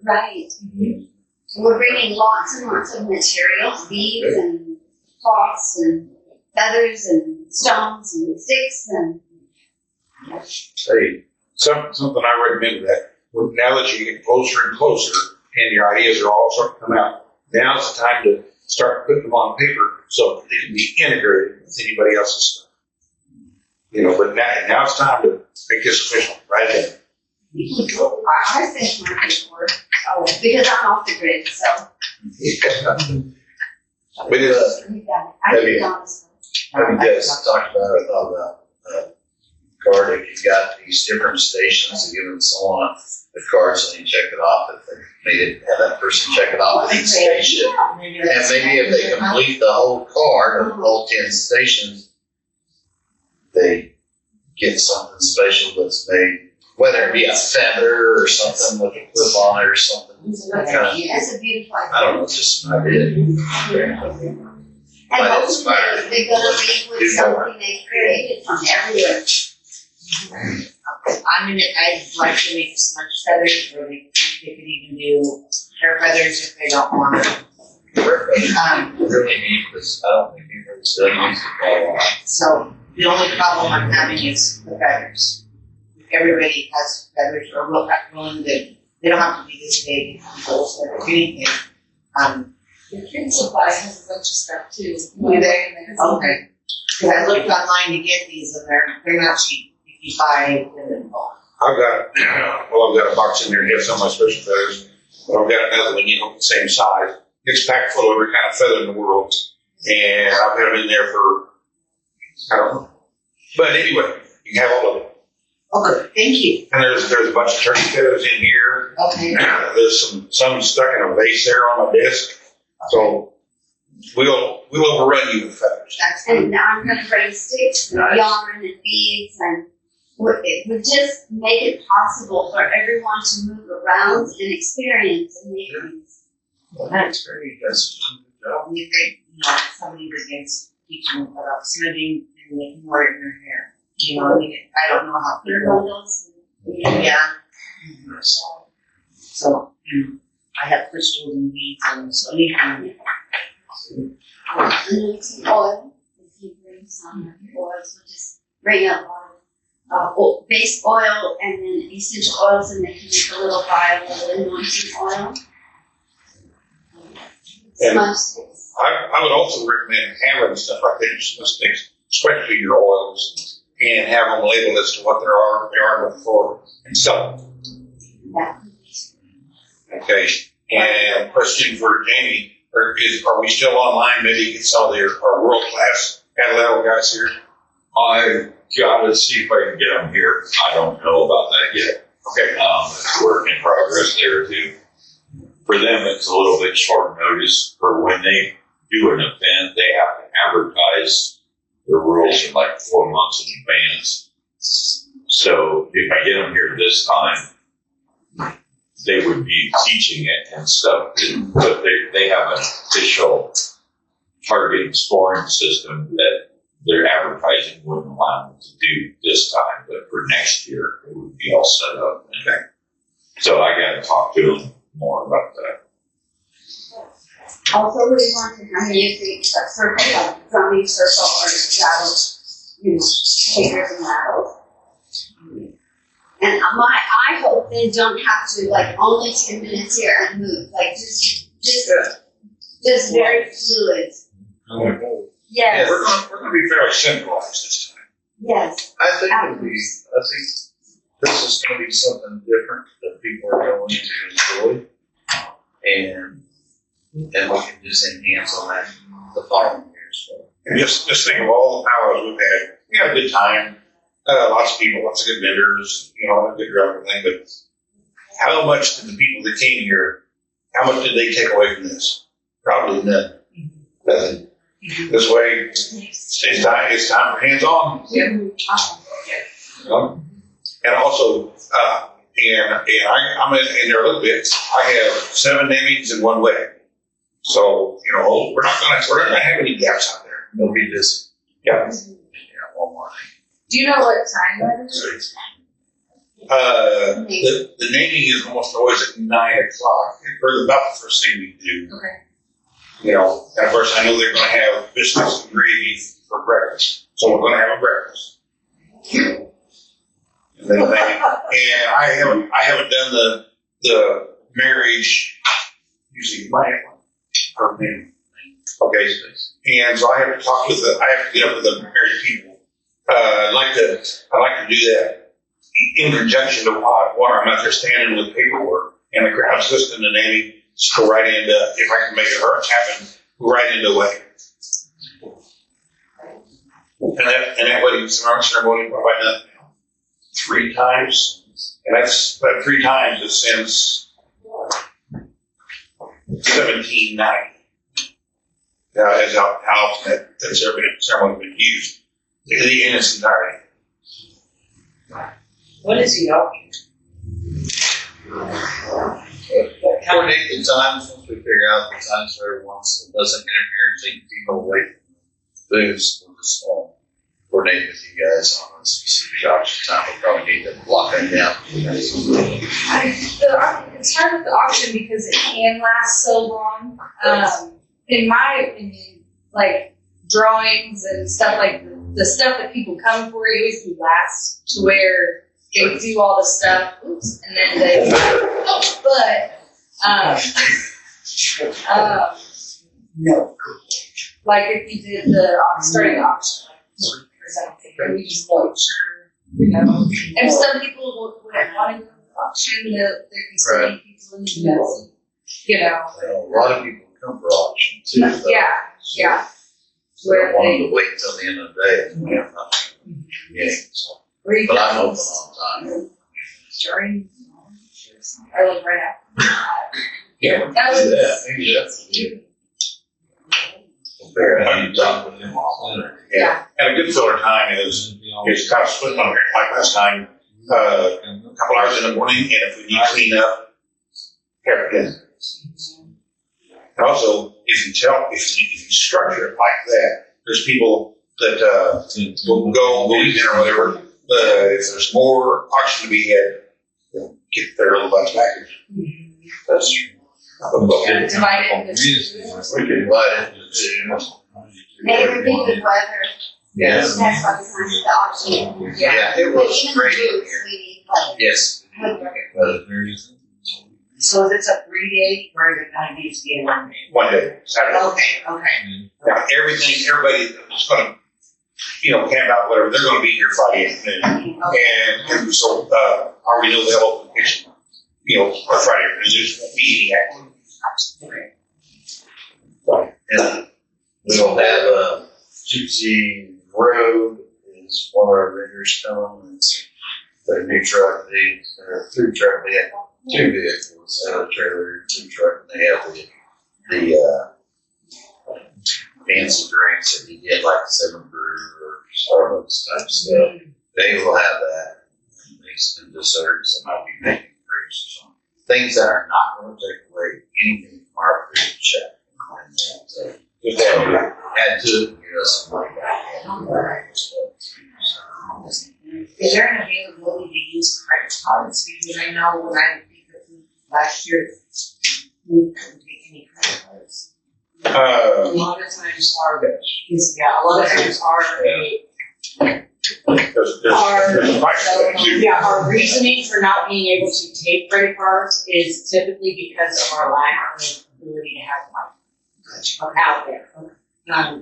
Right. Mm-hmm. We're bringing lots and lots of materials, beads and cloths and feathers and stones and sticks and. Hey, something I recommend that now that you get closer and closer and your ideas are all starting to come out, now's the time to start putting them on paper so they can be integrated with anybody else's stuff. You know, but now it's time to make this official, right there. I finished my paperwork, because I'm off the grid, so. But it's, You got it. I did honestly. Have you guys talked about or thought about card, if you've got these different stations, to give them someone with cards and you check it off, if they made it, have that person check it off at each station. And maybe if they complete the whole card of all 10 stations, they get something special that's made, whether it be a feather or something with a clip on it or something. That's a beautiful idea. I don't know, it's just an idea. And hopefully they're gonna leave with something they created from everywhere. I'd like to make smudge feathers, or they could even do hair feathers if they don't want to. Really neat, because I don't think people still use it. So the only problem I'm having is the feathers. Everybody has feathers, or willing to, they don't have to be this big, or anything. the kid supply has a bunch of stuff too. Do they? Okay. Because I looked online to get these, and they're not cheap. If you buy them in bulk. I've got a box in there and have some of my special feathers, but I've got another one, the same size. It's packed full of every kind of feather in the world, and I've had them in there for, I don't know. But anyway, you can have all of them. Okay, thank you. And there's a bunch of turkey feathers in here. Okay. There's some stuck in a vase there on my desk. So we'll overrun you with feathers. And I'm going to bring sticks and yarn and beads, and it would just make it possible for everyone to move around and experience and make things. Well, that's great. That's a good job. You think, somebody was against teaching about smoothing and making more in your hair. I don't know how Your clear. bundles. Yeah. So, I have crystals and beads and so anything. And some oil. If you bring some oils, we'll just bring up base oil and then essential oils, and they can make a little vial of anointing oil. Smudge sticks. I would also recommend hammering stuff like that, just sticks, especially your oils, and have them labeled as to what they are before and sell them. Yeah. Okay. And question for Jamie, are we still online? Maybe get some of our world-class Atlanta guys here I gotta see if I can get them here. I don't know about that yet. Okay. It's a work in progress there too. For them, it's a little bit short notice. For when they do an event, they have to advertise the rules in like 4 months in advance. So if I get them here this time, they would be teaching it and stuff, but they have an official targeting scoring system that their advertising wouldn't allow them to do this time, but for next year, it would be all set up. Okay. So I got to talk to them more about that. Also, we want to kind of use the circle, like drumming circle or rattle, takers and rattles. And I hope they don't have to, like, only 10 minutes here and move, like, just very fluid. Yes. We're gonna be fairly centralized this time. Yes. I think this is gonna be something different that people are going to enjoy. And we can just enhance on that the following years. And just think of all the powers we've had. We had a good time. Lots of people, lots of good vendors, a good everything. But how much did the people that came here, how much did they take away from this? Probably none. Nothing. This way, it's time for hands-on. And also, I'm in there a little bit. I have 7 namings and 1 wedding. So, we're not gonna have any gaps out there. It'll be just, one more thing. Do you know what time that is? The naming is almost always at 9 o'clock. Or about the first thing we do. Okay. And of course, I know they're going to have biscuits and gravy for breakfast. So we're going to have a breakfast. And I haven't done the marriage, usually my name. Okay. And so I have to get up with the married people. I like to do that in conjunction to while I'm out there standing with paperwork and the crowd's listening to Nanny. Just go right into, if I can make it happen, go right into a wedding. And that wedding ceremony, what have I done now? 3 times. And that's 3 times is since 1790. Is how often that ceremony been used in its entirety. What is the option? Coordinate the times once we figure out the times for everyone so it doesn't interfere and take people away from booths. We'll just coordinate with you guys on a specific option time. We'll probably need to block that down. It's hard with the auction because it can last so long. In my opinion, like drawings and stuff like the stuff that people come for, you always do last to where they do all the stuff, and then they, No. like if you did the starting auction or something, we just vote, and some people wouldn't want to go to the auction, there can still be people in the A lot of people come for auction too. Yeah. So I wanted to wait till the end of the day. But I'm open all the time. During, I look right after. Yeah, That was. We'll figure out how you talk with them all. Yeah. And a good filler time is kind of split on here. Like last time, a couple hours in the morning, and if we need clean up, everything. And also, if you structure it like that, there's people that will go eat or whatever. If there's more auction to be had, they'll get their little butts back. That's true. Divide it into We can divide it into 2. Maybe the weather. Yes. That's what it's nice, the auction. Yeah, it But was even great the in booths, here. we need weather. Yes. So is this a 3-day or is it going to need to be a 1 day? 1 day, Saturday. Okay. Now, everybody that's going to, camp out, whatever, they're going to be here Friday afternoon. And so, we know they'll open the kitchen, or Friday afternoon. There's won't be any activity. And we'll have a Gypsy Road is is one of our vendors coming. It's their new truck, their food truck. They have 2 vehicles. They have a trailer, 2 truck, and they have the fancy drinks that you get like 7 Brew or Starbucks type stuff. They will have that. And they some desserts. They might be making grapes or something. Things that are not going to take away anything from our food check. So just add to it and give us some money back. Is there an availability to use credit cards? Because I know when I last year, we couldn't take any credit cards. A lot of times our, a lot of times our reasoning for not being able to take credit cards is typically because of our lack of ability to have money out there.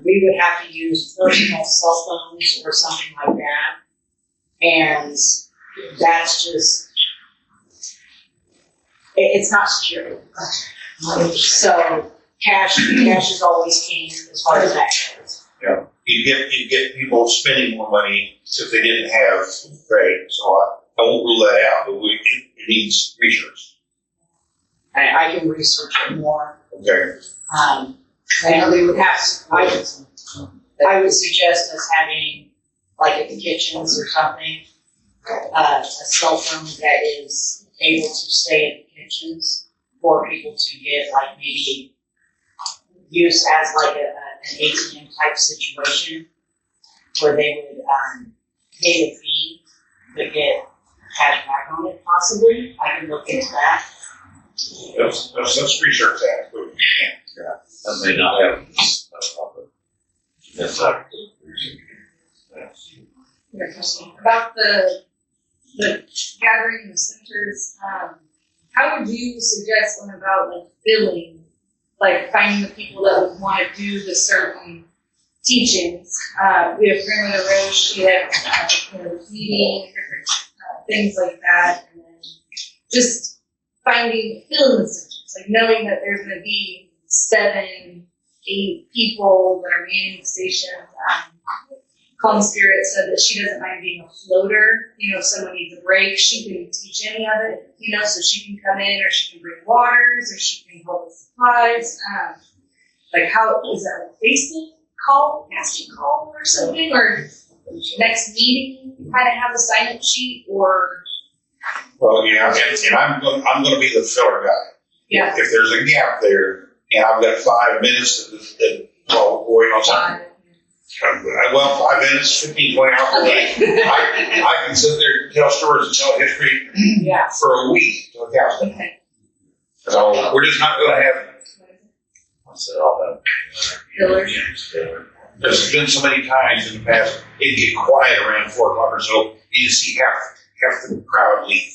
We would have to use personal cell phones or something like that, and that's just, it's not secure. So cash is always king as far as that goes. Yeah, you get people spending more money if they didn't have credit. So I won't rule that out, but it needs research. I can research it more. Okay. I know they would have. I would suggest us having, like at the kitchens or something, a cell phone that is able to stay at the kitchens for people to get like maybe use as like an ATM type situation where they would pay the fee but get cash back on it possibly. I can look into that. Let's research that. Yeah, that may not happen. That's About the gathering in the centers, how would you suggest going about like billing, like finding the people that would want to do the certain teachings? We have Grandmother Roche, we have feeding, different things like that, and then just finding filling the centers, like knowing that there's going to be 7, 8 people that are manning the stations. Calm Spirit said that she doesn't mind being a floater. If someone needs a break, she can teach any of it, so she can come in or she can bring waters or she can help with supplies. Like how, is that a Facebook call, casting call or something? Or next meeting, kind of have a sign-up sheet or? Well, yeah, and I'm going to be the filler guy. Yeah. If there's a gap there, and I've got 5 minutes that working on something. 5 minutes, 15, 20 hours a day. I can sit there and tell stories and tell history for a week to a thousand. Okay. So we're just not going to have. Fillers. There's been so many times in the past it get quiet around 4 o'clock or so. You see half the crowd leave.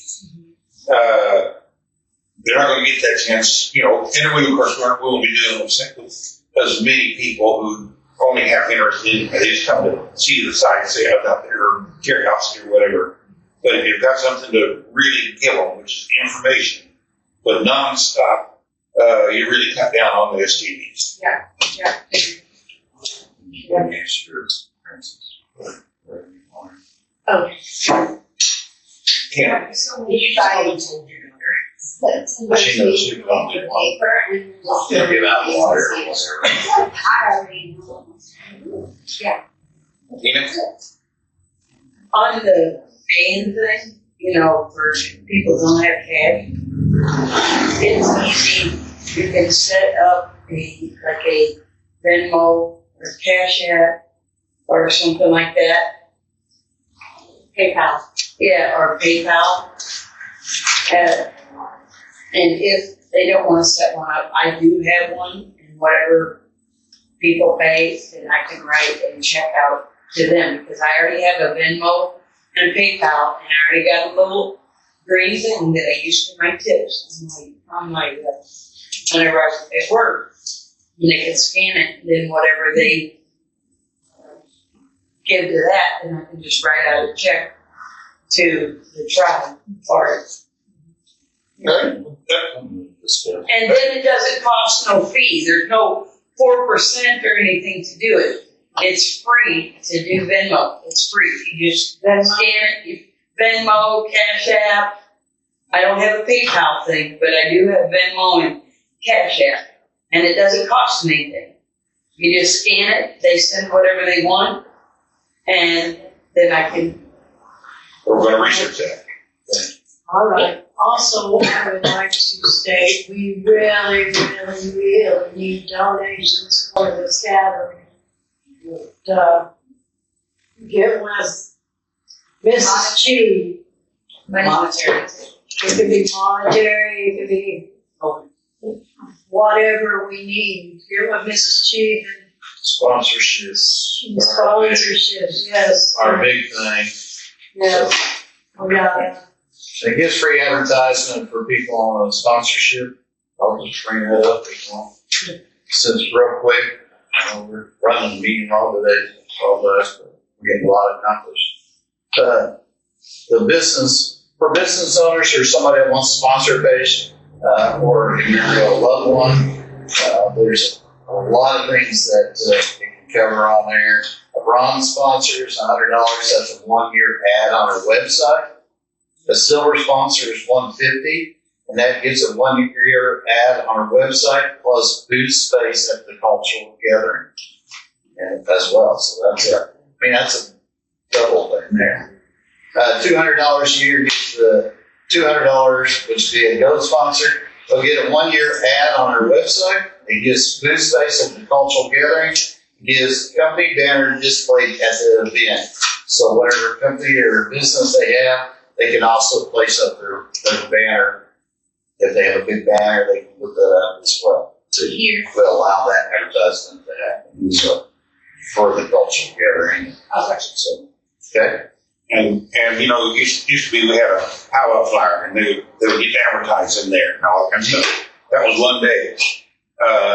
They're not going to get that chance, and we of course we'll be doing with as many people who only half interested. They just come to see the site, say I'm out there, or curiosity or whatever. But if you've got something to really give them, which is information, but nonstop, you really cut down on the STDs. Yeah. Okay. Yeah. So You guys told your daughter. She knows who comes in water. They'll give out water or whatever. I already know. On the paying thing, for people who don't have cash, it's easy. You can set up a Venmo or Cash App or something like that. PayPal. Yeah, or PayPal. And if they don't want to set one up, I do have one, and whatever people pay, then I can write a check out to them, because I already have a Venmo and a PayPal, and I already got a little green thing that I use for my tips on my whenever I was at work. And they can scan it, and then whatever they give to that, then I can just write out a check to the tribe for it. And then it doesn't cost no fee. There's no 4% or anything to do it. It's free to do Venmo. It's free. You just scan it, you Venmo, Cash App. I don't have a PayPal thing, but I do have Venmo and Cash App. And it doesn't cost anything. You just scan it, they send whatever they want, and then I can. We're going to research that. All right. Also, I would like to state, we really, really, really need donations for this gathering. Get with Mrs. G. Monetary. It could be monetary, it could be whatever we need. Get with Mrs. G Sponsorships. and sponsorships, yes. Our big thing. Yes. Yeah. It gives free advertisement for people on a sponsorship. I'll just bring that up if you want. Since real quick, we're running the meeting all today, all of us, but we're getting a lot accomplished. The business, for business owners or somebody that wants to sponsor a page, or if you're a loved one, there's a lot of things that you can cover on there. A bronze sponsor is $100. That's a 1-year ad on our website. A silver sponsor is $150, and that gives a 1-year ad on our website plus booth space at the cultural gathering, and as well. So that's a double thing there. $200 a year gets the $200, which would be a gold sponsor. They'll get a 1-year ad on our website. It gives booth space at the cultural gathering. It gives company banner displayed at the event. So whatever company or business they have, they can also place up their banner. If they have a big banner, they can put that up as well. Here. We'll allow that advertisement to happen. So for the cultural gathering. Okay. So, okay. And you know, used to be we had a powwow flyer, and they would get advertised in there and all that kind of stuff. That was one day.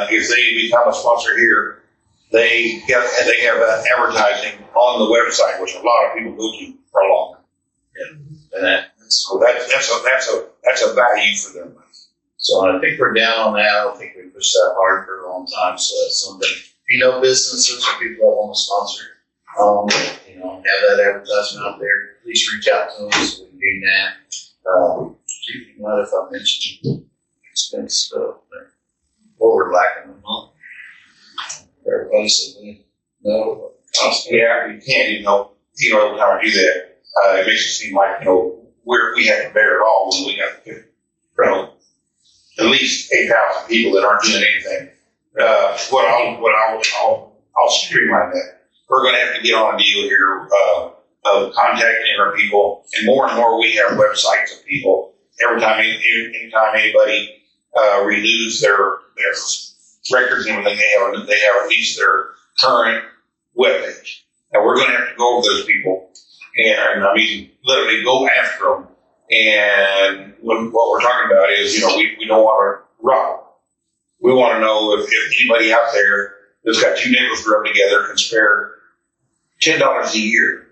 If they become a sponsor here, they have advertising on the website, which a lot of people go to for long. So that's a value for their money. So I think we're down on that. I don't think we pushed that hard for a long time. So that's something. If you know businesses or people that want to sponsor, have that advertisement out there, please reach out to them so we can gain that. Chief, you mind if I mention expense stuff there? What we're lacking a month. Everybody said they know. Yeah, you can't, every time I do that, it makes it seem like, we have to bear it all when we got, at least 8,000 people that aren't doing anything. I'll streamline that. We're going to have to get on a deal here of contacting our people, and more we have websites of people. Anytime anybody renews their records and everything, they have at least their current webpage. And we're going to have to go over those people and literally go after them. And what we're talking about is, we don't want to rob. We want to know if anybody out there that's got two nickels rubbed together can spare $10 a year,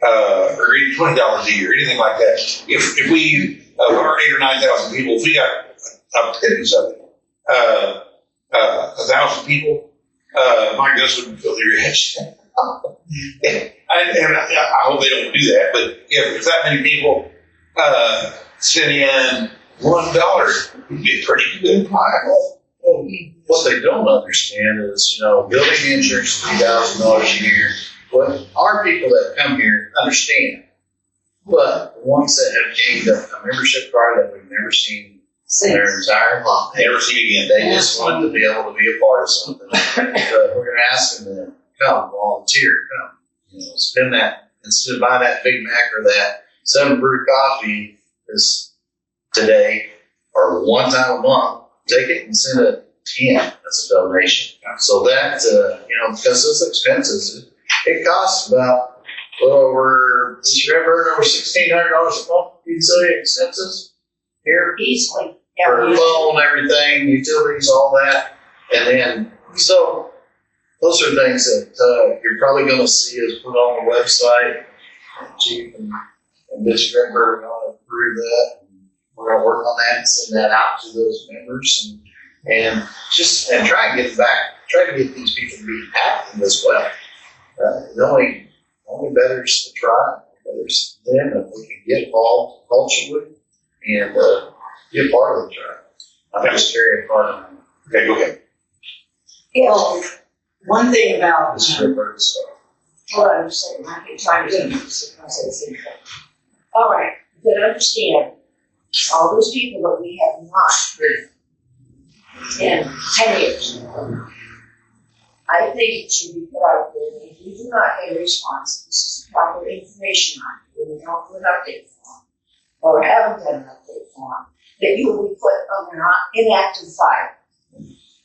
or even $20 a year, anything like that. If we are 8,000 or 9,000 people, if we got a pittance of it, 1,000 people, my goodness, would be filthy rich. And I hope they don't do that, but if that many people send in $1, it would be a pretty good pile. What they don't understand is, building insurance, $3,000 a year. What our people that come here understand, but the ones that have gained a membership card that we've never seen in their entire life, never seen again. They just want to be able to be a part of something. But we're going to ask them to come, volunteer, come. Spend that, instead of buying that Big Mac or that 7 brew coffee is today or one time a month, take it and send a 10 as a donation. So that, because those expenses, it costs about over $1,600 a month, utility expenses here. Easily. For phone, everything, utilities, all that. And then, so those are things that you're probably going to see us put on the website. Chief and Bishop Grimberg are going to approve that. We're going to work on that and send that out to those members and try and get back. Try to get these people to be active as well. It only betters the tribe, betters them if we can get involved culturally and be a part of the tribe. I'm just very part of it. Okay, go ahead. Well, one thing about, This is your bird stuff. what I'm saying, I can try to do this if I say the same thing. All right, you can understand, all those people that we have not heard in 10 years. I think it should be put out there that if you do not get a response, this is proper information on it, when we don't do an update form, or haven't done an update form, that you will be put on an inactive file.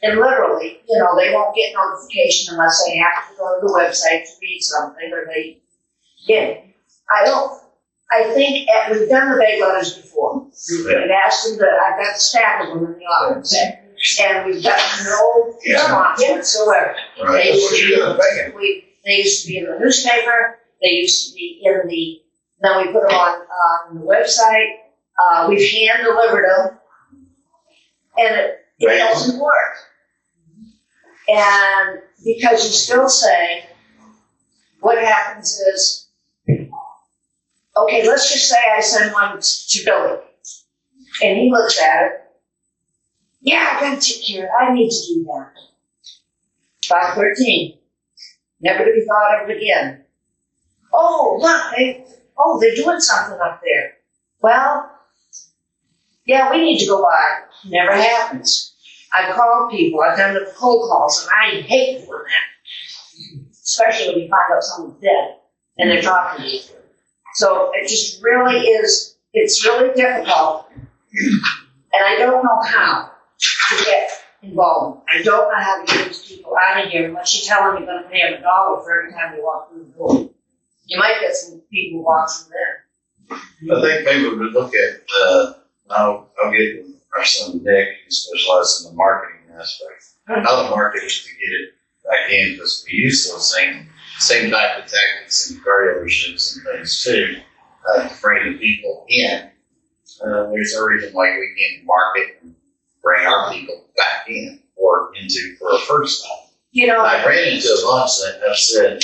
And literally, they won't get notification unless they have to go to the website to read something, or they get. I think we've done the big letters before. We've asked them I've got a stack of them in the office. And we've gotten no response whatsoever. Right. They used to be in the newspaper, they used to be then we put them on the website, we've hand delivered them, and it doesn't work. And because you still say, what happens is, okay, let's just say I send one to Billy, and he looks at it. Yeah, I gotta take care of it. I need to do that. 513. Never to be thought of again. Oh, look, they're doing something up there. Well, yeah, we need to go by. Never happens. I've called people, I've done the cold calls, and I hate doing that. Especially when you find out someone's dead and they're talking to you. So it just really is, it's really difficult. And I don't know how to get involved. I don't know how to get these people out of here unless you tell them you're going to pay them $1 for every time they walk through the door. You might get some people walking there. I think maybe we would look at, I'll get with our son Nick, who specializes in the marketing aspect. How the marketing to get it back in, because we use those same type of tactics in car dealerships and things too, to bring the people in. There's a reason why we can't market and bring our people back in or into for a first time. I ran into a bunch that have said,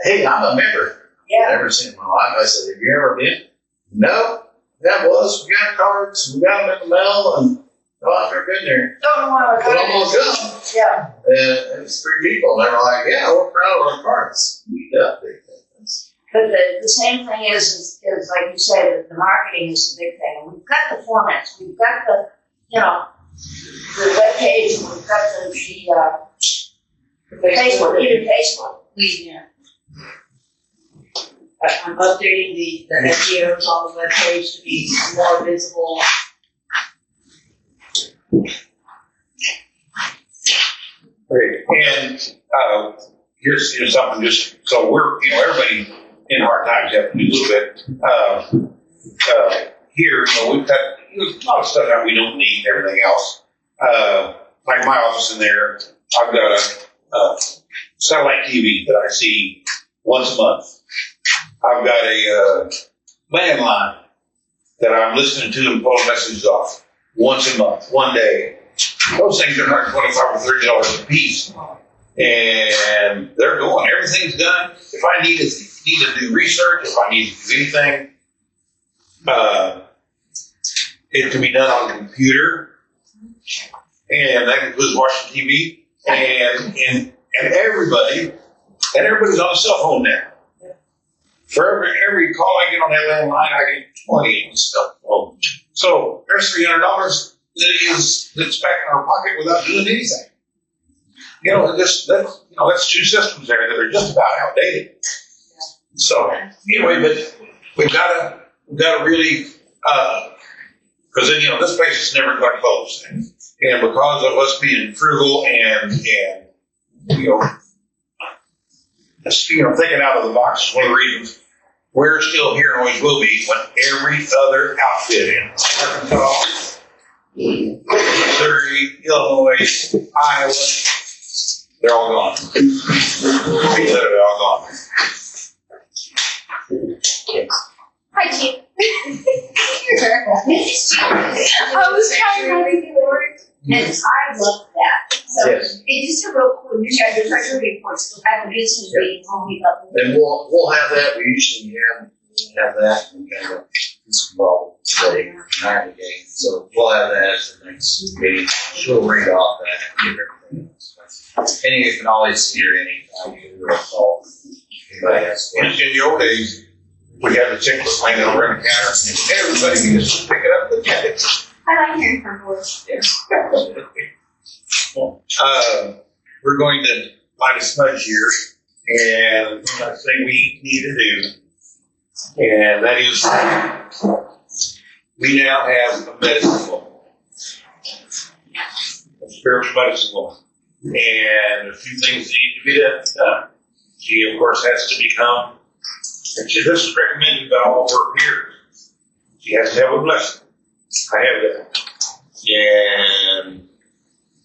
hey, I'm a member. Yeah. Never seen in my life. I said, have you ever been? No. We got cards, we got them in the mail, and I've never been there. Don't know what But almost come. Yeah. And it was 3 people, and they were like, yeah, we're proud of our cards. Yeah, But the same thing is like you say, that the marketing is the big thing. And we've got the formats, we've got the web page, and we've got the Facebook, even Facebook. Yeah. I'm updating the SEOs on the web page to be more visible. Great. And here's something just so we're everybody in hard times have to do a little bit. Here, we've got a lot of stuff that we don't need and everything else. Like my office in there, I've got a satellite TV that I see once a month. I've got a landline that I'm listening to and pulling messages off once a month, one day. Those things are $125 or $30 a piece. And they're going. Everything's done. If I need to do research, if I need to do anything, it can be done on a computer. And that includes watching TV. And everybody's on a cell phone now. For every call I get on that landline, I get 20 stuff. So there's $300 that's back in our pocket without doing anything. That's 2 systems there that are just about outdated. So anyway, but we've got to really, because then this place is never going to close, and because of us being frugal and just thinking out of the box is one of the reasons we're still here and always will be when every other outfit in Arkansas, Missouri, Illinois, Iowa, they're all gone. They're literally all gone. Hi, Chief. I was trying not to be bored. And I love that. So, Yes. it's just a real quick, you guys are trying to report, so applications being only up. And we'll have that, we usually have that, we kind of, this involved today, 9 again, so we'll have that at the next meeting. She'll read off that and give everything else. And you can always hear anything, you can call. Anybody has In the old days, we had the checkbook laying over the counter, and everybody could just pick it up and look at it. I like hearing her voice. We're going to light a smudge here, and one last thing we need to do, and that is, we now have a medicine woman, a spiritual medicine woman, and a few things that need to be done. She, of course, has to become, and this is recommended by all of her peers. She has to have a blessing. I have that. And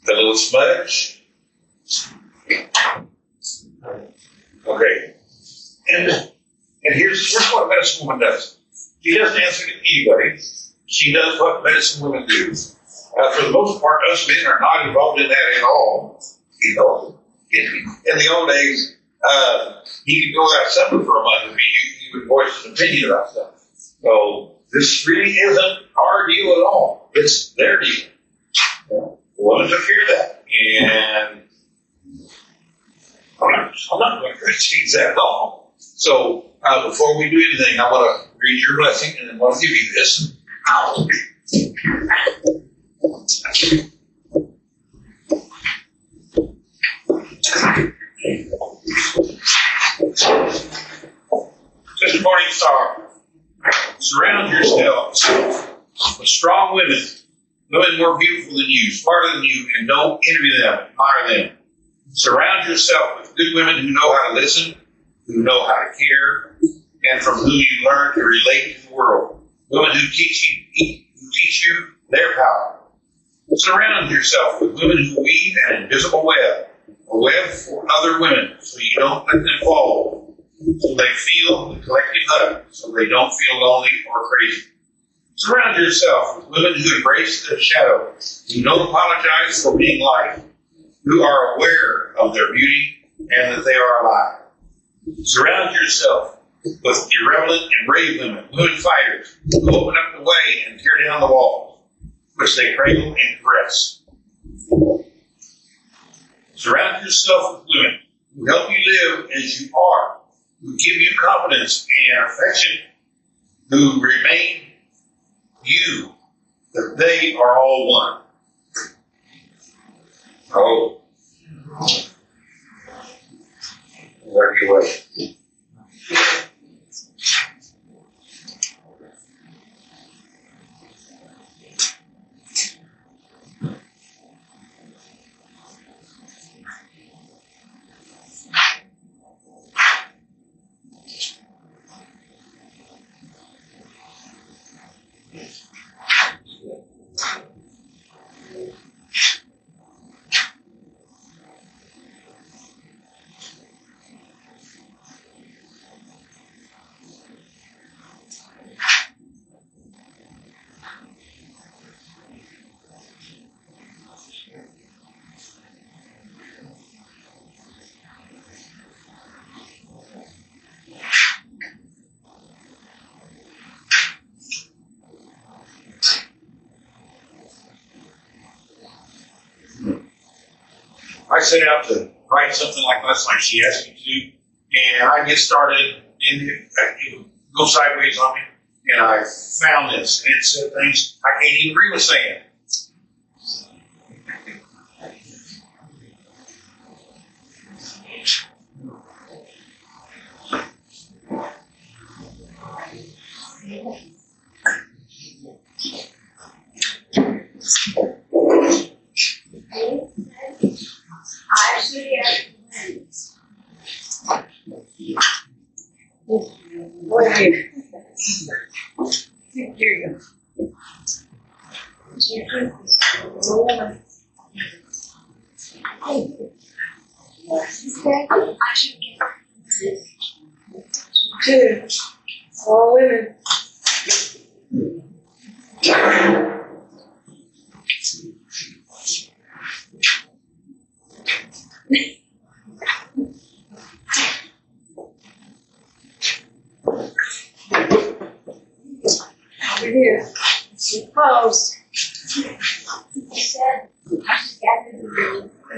the little smudge. Okay. And here's what a medicine woman does. She doesn't answer to anybody. She does what medicine women do. For the most part, us men are not involved in that at all. You know, in the old days, he could go out supper for a month and he would voice an opinion about stuff. So this really isn't our deal at all. It's their deal. The woman took care of that. And I'm not going to change that at all. So before we do anything, I want to read your blessing and then I want to give you this. Mr. Morning Star, surround yourselves with strong women more beautiful than you, smarter than you, and don't envy them, admire them. Surround yourself with good women who know how to listen, who know how to care, and from whom you learn to relate to the world. Women who teach you their power. Surround yourself with women who weave an invisible web, a web for other women, so you don't let them fall. So they feel the collective hug, so they don't feel lonely or crazy. Surround yourself with women who embrace the shadow, who don't apologize for being light, who are aware of their beauty and that they are alive. Surround yourself with irreverent and brave women, women fighters, who open up the way and tear down the walls, which they cradle and caress. Surround yourself with women who help you live as you are, who give you confidence and affection, who remain you, that they are all one. Oh. Work your way. I set out to write something like this, like she asked me to, and I get started, and it would go sideways on me, and I found this, and it said things I can't even agree with saying. What are you? Here you go. Two. All women.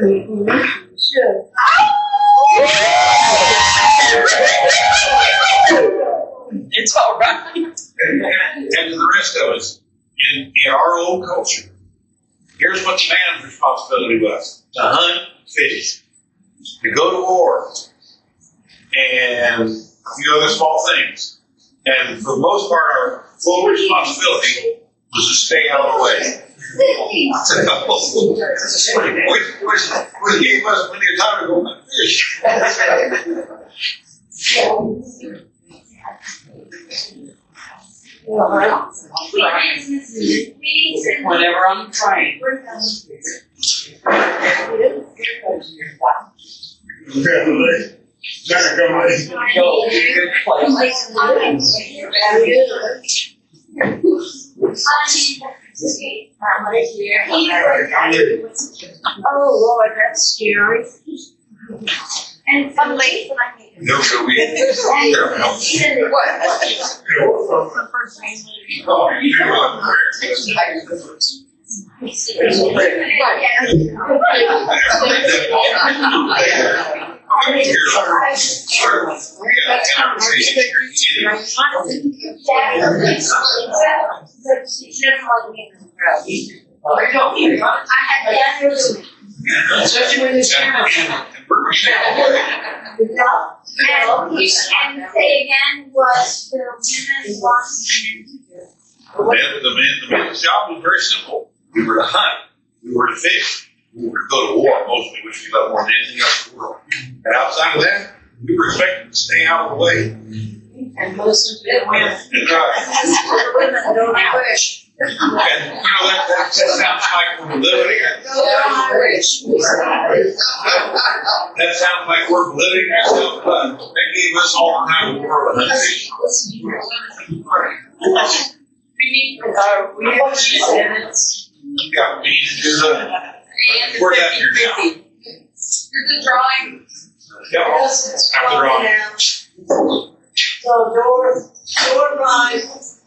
Sure. It's all right. And to the rest of us, in our old culture, here's what the man's responsibility was: to hunt, fish, to go to war, and a few other small things. And for the most part, our full responsibility was to stay out of the way. Which gave us plenty of time to go hunt fish. Whenever I'm trained. Go, good Oh, Lord, that's scary. And some late. No, so we What? And say again what the women want men to do. The men's job was very simple. We were to hunt, we were to fish, we were to go to war mostly, which we love more than anything else in the world. And outside of that, we were expected to stay out of the way. And most of them women. That's right. Women don't wish. And that sounds like we're belittling it. That sounds like we're belittling ourselves, but they gave us all the time in the world to hunt fish. We have students. Yeah, we need to do the. Where's that here now? Here's the drawing. Yeah, Yes, it's after all. now. So door line is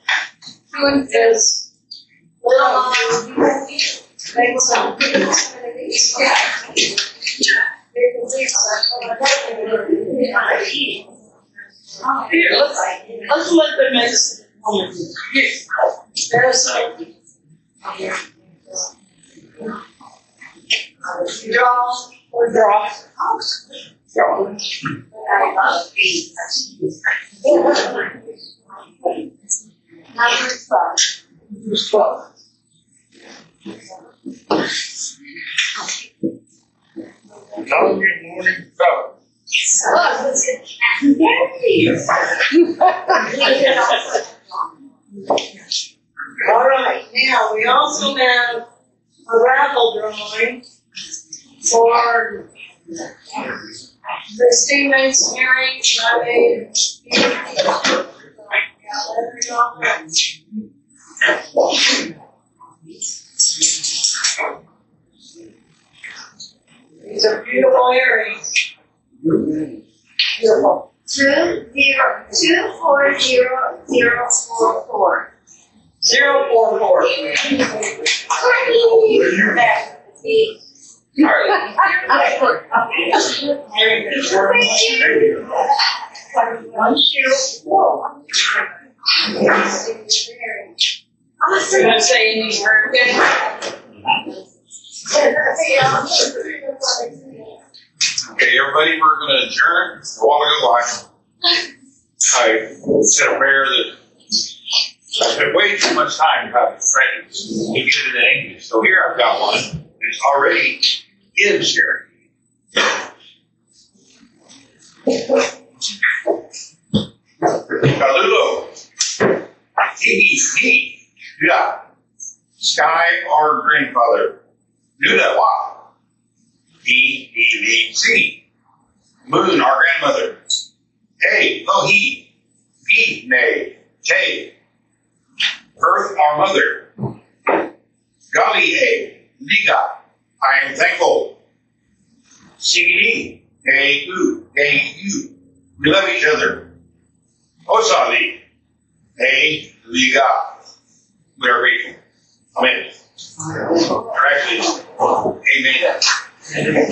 make some. Here, let's let them make it. There's draw or draw. Number 12. Good morning, fellas. All right, now we also have a raffle drawing for the teammates hearing. I made these are beautiful earrings. Beautiful. 240044. 044. Awesome. You want to say anything for good? Okay, everybody, we're going to adjourn. A while ago, I said a prayer that I spent way too much time trying to get it in English. So here I've got one. It's already in Cherokee. Kalulo. He. Yeah. Sky, our grandfather. Nuda, wow. He. Moon, our grandmother. Hey, oh, he. Nay. Jay. Earth, our mother. Gali, Liga. I am thankful. CBD. Hey, you. We love each other. Osali. Hey, Liga. We are grateful. Amen. Or actually, amen. Any